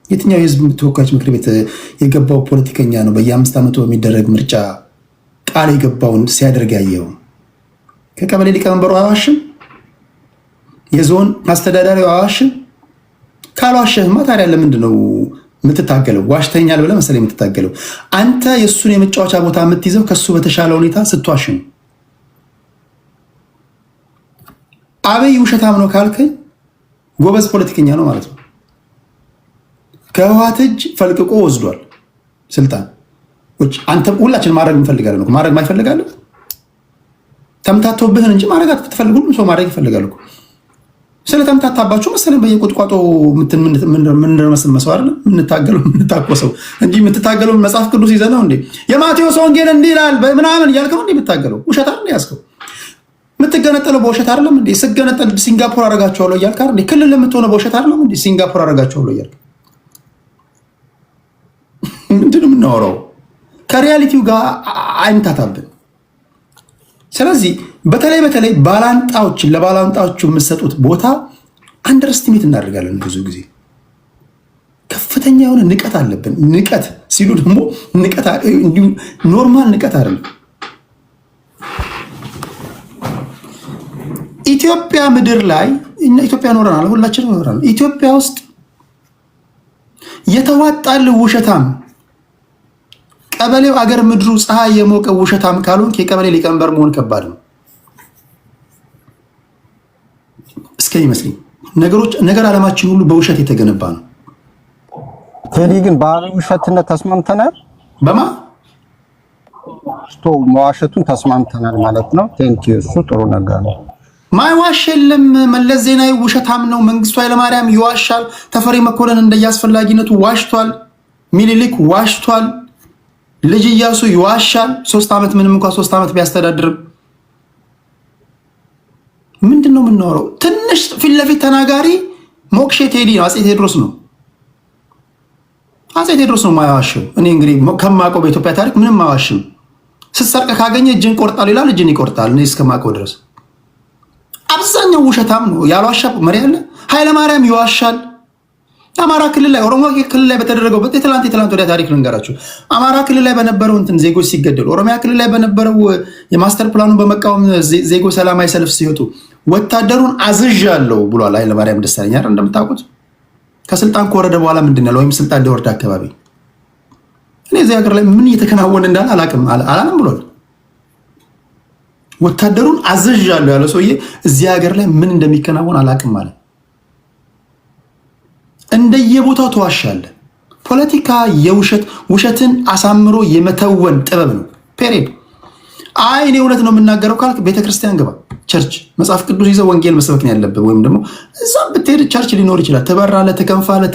የትኛው የህዝብ ተወካዮች ምክር ቤት የገባው ፖለቲከኛ ነው በየ5 ዓመቱ በሚደረግ ምርጫ ቃል የገባውን ሲያደርግ ያየው? ከቀበሌ ሊቀመንበሩ አዋሽም? የዞን አስተዳዳሪው አዋሽም? ካልዋሸህማ ታዲያ ለምንድን ነው የምትታገለው? ዋሽተኛል ብለህ መሰለኝ የምትታገለው። አንተ የእሱን የመጫወቻ ቦታ የምትይዘው ከሱ በተሻለ ሁኔታ ስትዋሽ ነው። አብይ ውሸታም ነው ካልከኝ ጎበዝ ፖለቲከኛ ነው ማለት ነው። ከህወሓት እጅ ፈልቅቆ ወስዷል ስልጣን። አንተ ሁላችን ማድረግ እንፈልጋለን። ማድረግ ማይፈልጋለን ተምታቶብህን እንጂ ማድረግ አትፈልጉ። ሁሉም ሰው ማድረግ ይፈልጋል እኮ። ስለተምታታባችሁ መሰለኝ በየቁጥቋጦ መስዋዕት አይደል የምንታገለው የምንታቆሰው እንጂ የምትታገለው መጽሐፍ ቅዱስ ይዘህ ነው እንዴ? የማቴዎስ ወንጌል እንዲህ ይላል በምናምን እያልክ ነው እንዴ የምትታገለው? ውሸት አይደል ያዝከው? የምትገነጠለው በውሸት አይደለም እንዴ? ስገነጠል ሲንጋፖር አደርጋቸዋለሁ እያልክ አይደል እንዴ? ክልል የምትሆነው በውሸት አይደለም እንዴ? ሲንጋፖር አደርጋቸዋለሁ እያልክ ምንድን ነው የምናወራው? ከሪያሊቲው ጋር አይምታታብን። ስለዚህ በተለይ ለባላንጣዎቹ የምትሰጡት ቦታ አንደርስቲሜት እናደርጋለን። ብዙ ጊዜ ከፍተኛ የሆነ ንቀት አለብን። ንቀት ሲሉ ደግሞ ንቀት ኖርማል ንቀት አይደለም። ኢትዮጵያ ምድር ላይ እኛ ኢትዮጵያ ኖረናል፣ ሁላችንም ኖረናል። ኢትዮጵያ ውስጥ የተዋጣል ውሸታም ቀበሌው አገር ምድሩ ፀሐይ የሞቀ ውሸታም ካልሆንክ የቀበሌ ሊቀመንበር መሆን ከባድ ነው። እስከ ይመስለኝ ነገር ዓለማችን ሁሉ በውሸት የተገነባ ነው። ቴዲ ግን በውሸትነት ተስማምተናል። መዋሸቱን ተስማምተናል ማለት ነው። ቴንኪው። እሱ ጥሩ ነገር ነው። ማይዋሽ የለም። መለስ ዜናዊ ውሸታም ነው። መንግስቱ ኃይለማርያም ይዋሻል። ተፈሪ መኮንን እንደየአስፈላጊነቱ ዋሽቷል። ሚኒሊክ ዋሽቷል። ልጅ ኢያሱ ይዋሻል። 3 ዓመት ምንም እንኳን 3 ዓመት ቢያስተዳድርም ምንድን ነው የምናወራው? ትንሽ ፊት ለፊት ተናጋሪ ሞክሼ ቴዲ ነው። አፄ ቴዎድሮስ ነው። አፄ ቴዎድሮስ ነው ማያዋሽው። እኔ እንግዲህ ከማውቀው በኢትዮጵያ ታሪክ ምንም ማዋሽም። ስትሰርቅ ካገኘ እጅን ቆርጣል ይላል። እጅን ይቆርጣል። እኔ እስከማውቀው ድረስ አብዛኛው ውሸታም ነው። ያልዋሻ መሪ አለ? ኃይለማርያም ይዋሻል። አማራ ክልል ላይ ኦሮሞ ክልል ላይ በተደረገው የትላንት ወዲያ ታሪክ ልንገራችሁ። አማራ ክልል ላይ በነበረው ዜጎች ሲገደሉ፣ ኦሮሚያ ክልል ላይ በነበረው የማስተር ፕላኑን በመቃወም ዜጎች ሰላማዊ ሰልፍ ሲወጡ ወታደሩን አዝዣለሁ ብሏል ኃይለማርያም ደሳለኝ አይደል? እንደምታውቁት ከስልጣን ከወረደ በኋላ ምንድን ነው ወይም ስልጣን ሊወርድ አካባቢ እኔ እዚህ ሀገር ላይ ምን እየተከናወነ እንዳለ አላለም ብሏል። ወታደሩን አዝዣለሁ ያለው ሰውዬ እዚህ ሀገር ላይ ምን እንደሚከናወን አላቅም ማለት። እንደየቦታው ተዋሻለ። ፖለቲካ ውሸትን አሳምሮ የመተወን ጥበብ ነው። ፔሬድ። አይ እኔ እውነት ነው የምናገረው ካልክ ቤተክርስቲያን ግባ፣ ቸርች መጽሐፍ ቅዱስ ይዘው ወንጌል መስበክ ነው ያለብህ። ወይም ደግሞ እዛም ብትሄድ ቸርች ሊኖር ይችላል። ትበራለህ፣ ትከንፋለህ፣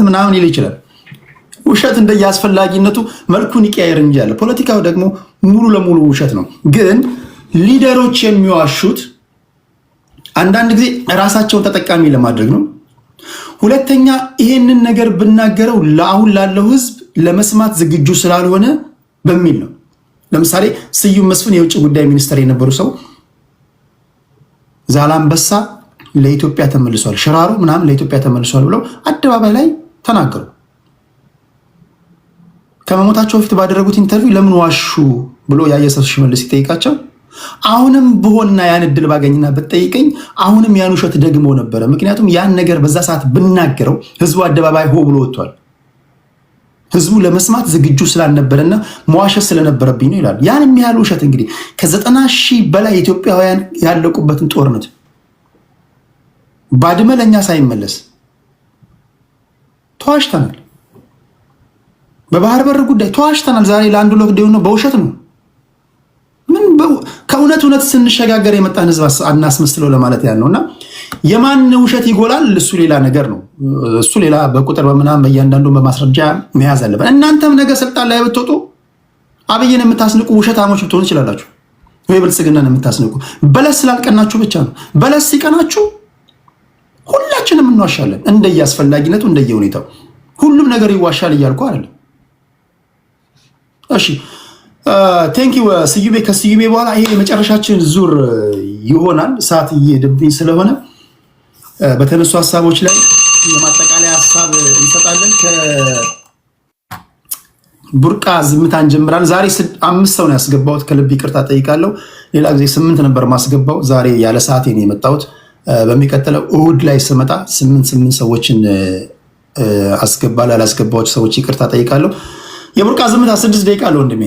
ምናምን ይል ይችላል። ውሸት እንደየአስፈላጊነቱ መልኩን ይቀያየር እንጂ ያለ ፖለቲካው ደግሞ ሙሉ ለሙሉ ውሸት ነው። ግን ሊደሮች የሚዋሹት አንዳንድ ጊዜ ራሳቸውን ተጠቃሚ ለማድረግ ነው። ሁለተኛ ይሄንን ነገር ብናገረው ለአሁን ላለው ህዝብ ለመስማት ዝግጁ ስላልሆነ በሚል ነው። ለምሳሌ ስዩም መስፍን የውጭ ጉዳይ ሚኒስትር የነበሩ ሰው ዛላምበሳ ለኢትዮጵያ ተመልሷል፣ ሽራሮ ምናምን ለኢትዮጵያ ተመልሷል ብለው አደባባይ ላይ ተናገሩ። ከመሞታቸው በፊት ባደረጉት ኢንተርቪው ለምን ዋሹ ብሎ ያየሰው ሽመልስ ሲጠይቃቸው አሁንም ብሆንና ያን እድል ባገኝና ብትጠይቀኝ አሁንም ያን ውሸት ደግሞ ነበረ። ምክንያቱም ያን ነገር በዛ ሰዓት ብናገረው ህዝቡ አደባባይ ሆ ብሎ ወጥቷል። ህዝቡ ለመስማት ዝግጁ ስላልነበረና መዋሸት ስለነበረብኝ ነው ይላል። ያን የሚያህል ውሸት እንግዲህ ከ90,000 በላይ ኢትዮጵያውያን ያለቁበትን ጦርነት ባድመ ለኛ ሳይመለስ ተዋሽተናል። በባህር በር ጉዳይ ተዋሽተናል። ዛሬ ለአንዱ ሎክዳውን ነው፣ በውሸት ነው። ምን ከእውነት እውነት ስንሸጋገር የመጣን ህዝብ አናስመስለው ለማለት ያለውና የማን ውሸት ይጎላል እሱ ሌላ ነገር ነው። እሱ ሌላ በቁጥር በምናምን በእያንዳንዱ በማስረጃ መያዝ አለበት። እናንተም ነገ ስልጣን ላይ ብትወጡ አብይን የምታስንቁ ውሸታሞች ብትሆኑ ይችላላችሁ፣ ወይ ብልጽግናን የምታስንቁ። በለስ ስላልቀናችሁ ብቻ ነው። በለስ ሲቀናችሁ ሁላችንም እንዋሻለን፣ እንደየአስፈላጊነቱ እንደየሁኔታው። ሁሉም ነገር ይዋሻል እያልኩ አይደለም። እሺ ቴንኪው ስዩሜ። ከስዩሜ በኋላ ይሄ የመጨረሻችን ዙር ይሆናል። ሰዓት እየሄደብኝ ስለሆነ በተነሱ ሀሳቦች ላይ የማጠቃለያ ሀሳብ እንሰጣለን። ከቡርቃ ዝምታ እንጀምራለን። ዛሬ 5 ሰው ነው ያስገባሁት፣ ከልብ ይቅርታ ጠይቃለሁ። ሌላ ጊዜ 8 ነበር ማስገባው፣ ዛሬ ያለ ሰዓቴ ነው የመጣሁት። በሚቀጥለው እሁድ ላይ ስመጣ 8 ሰዎችን አስገባለሁ። ያላስገባዎች ሰዎች ይቅርታ ጠይቃለሁ። የቡርቃ ዝምታ 6 ደቂቃ አለ ወንድሜ።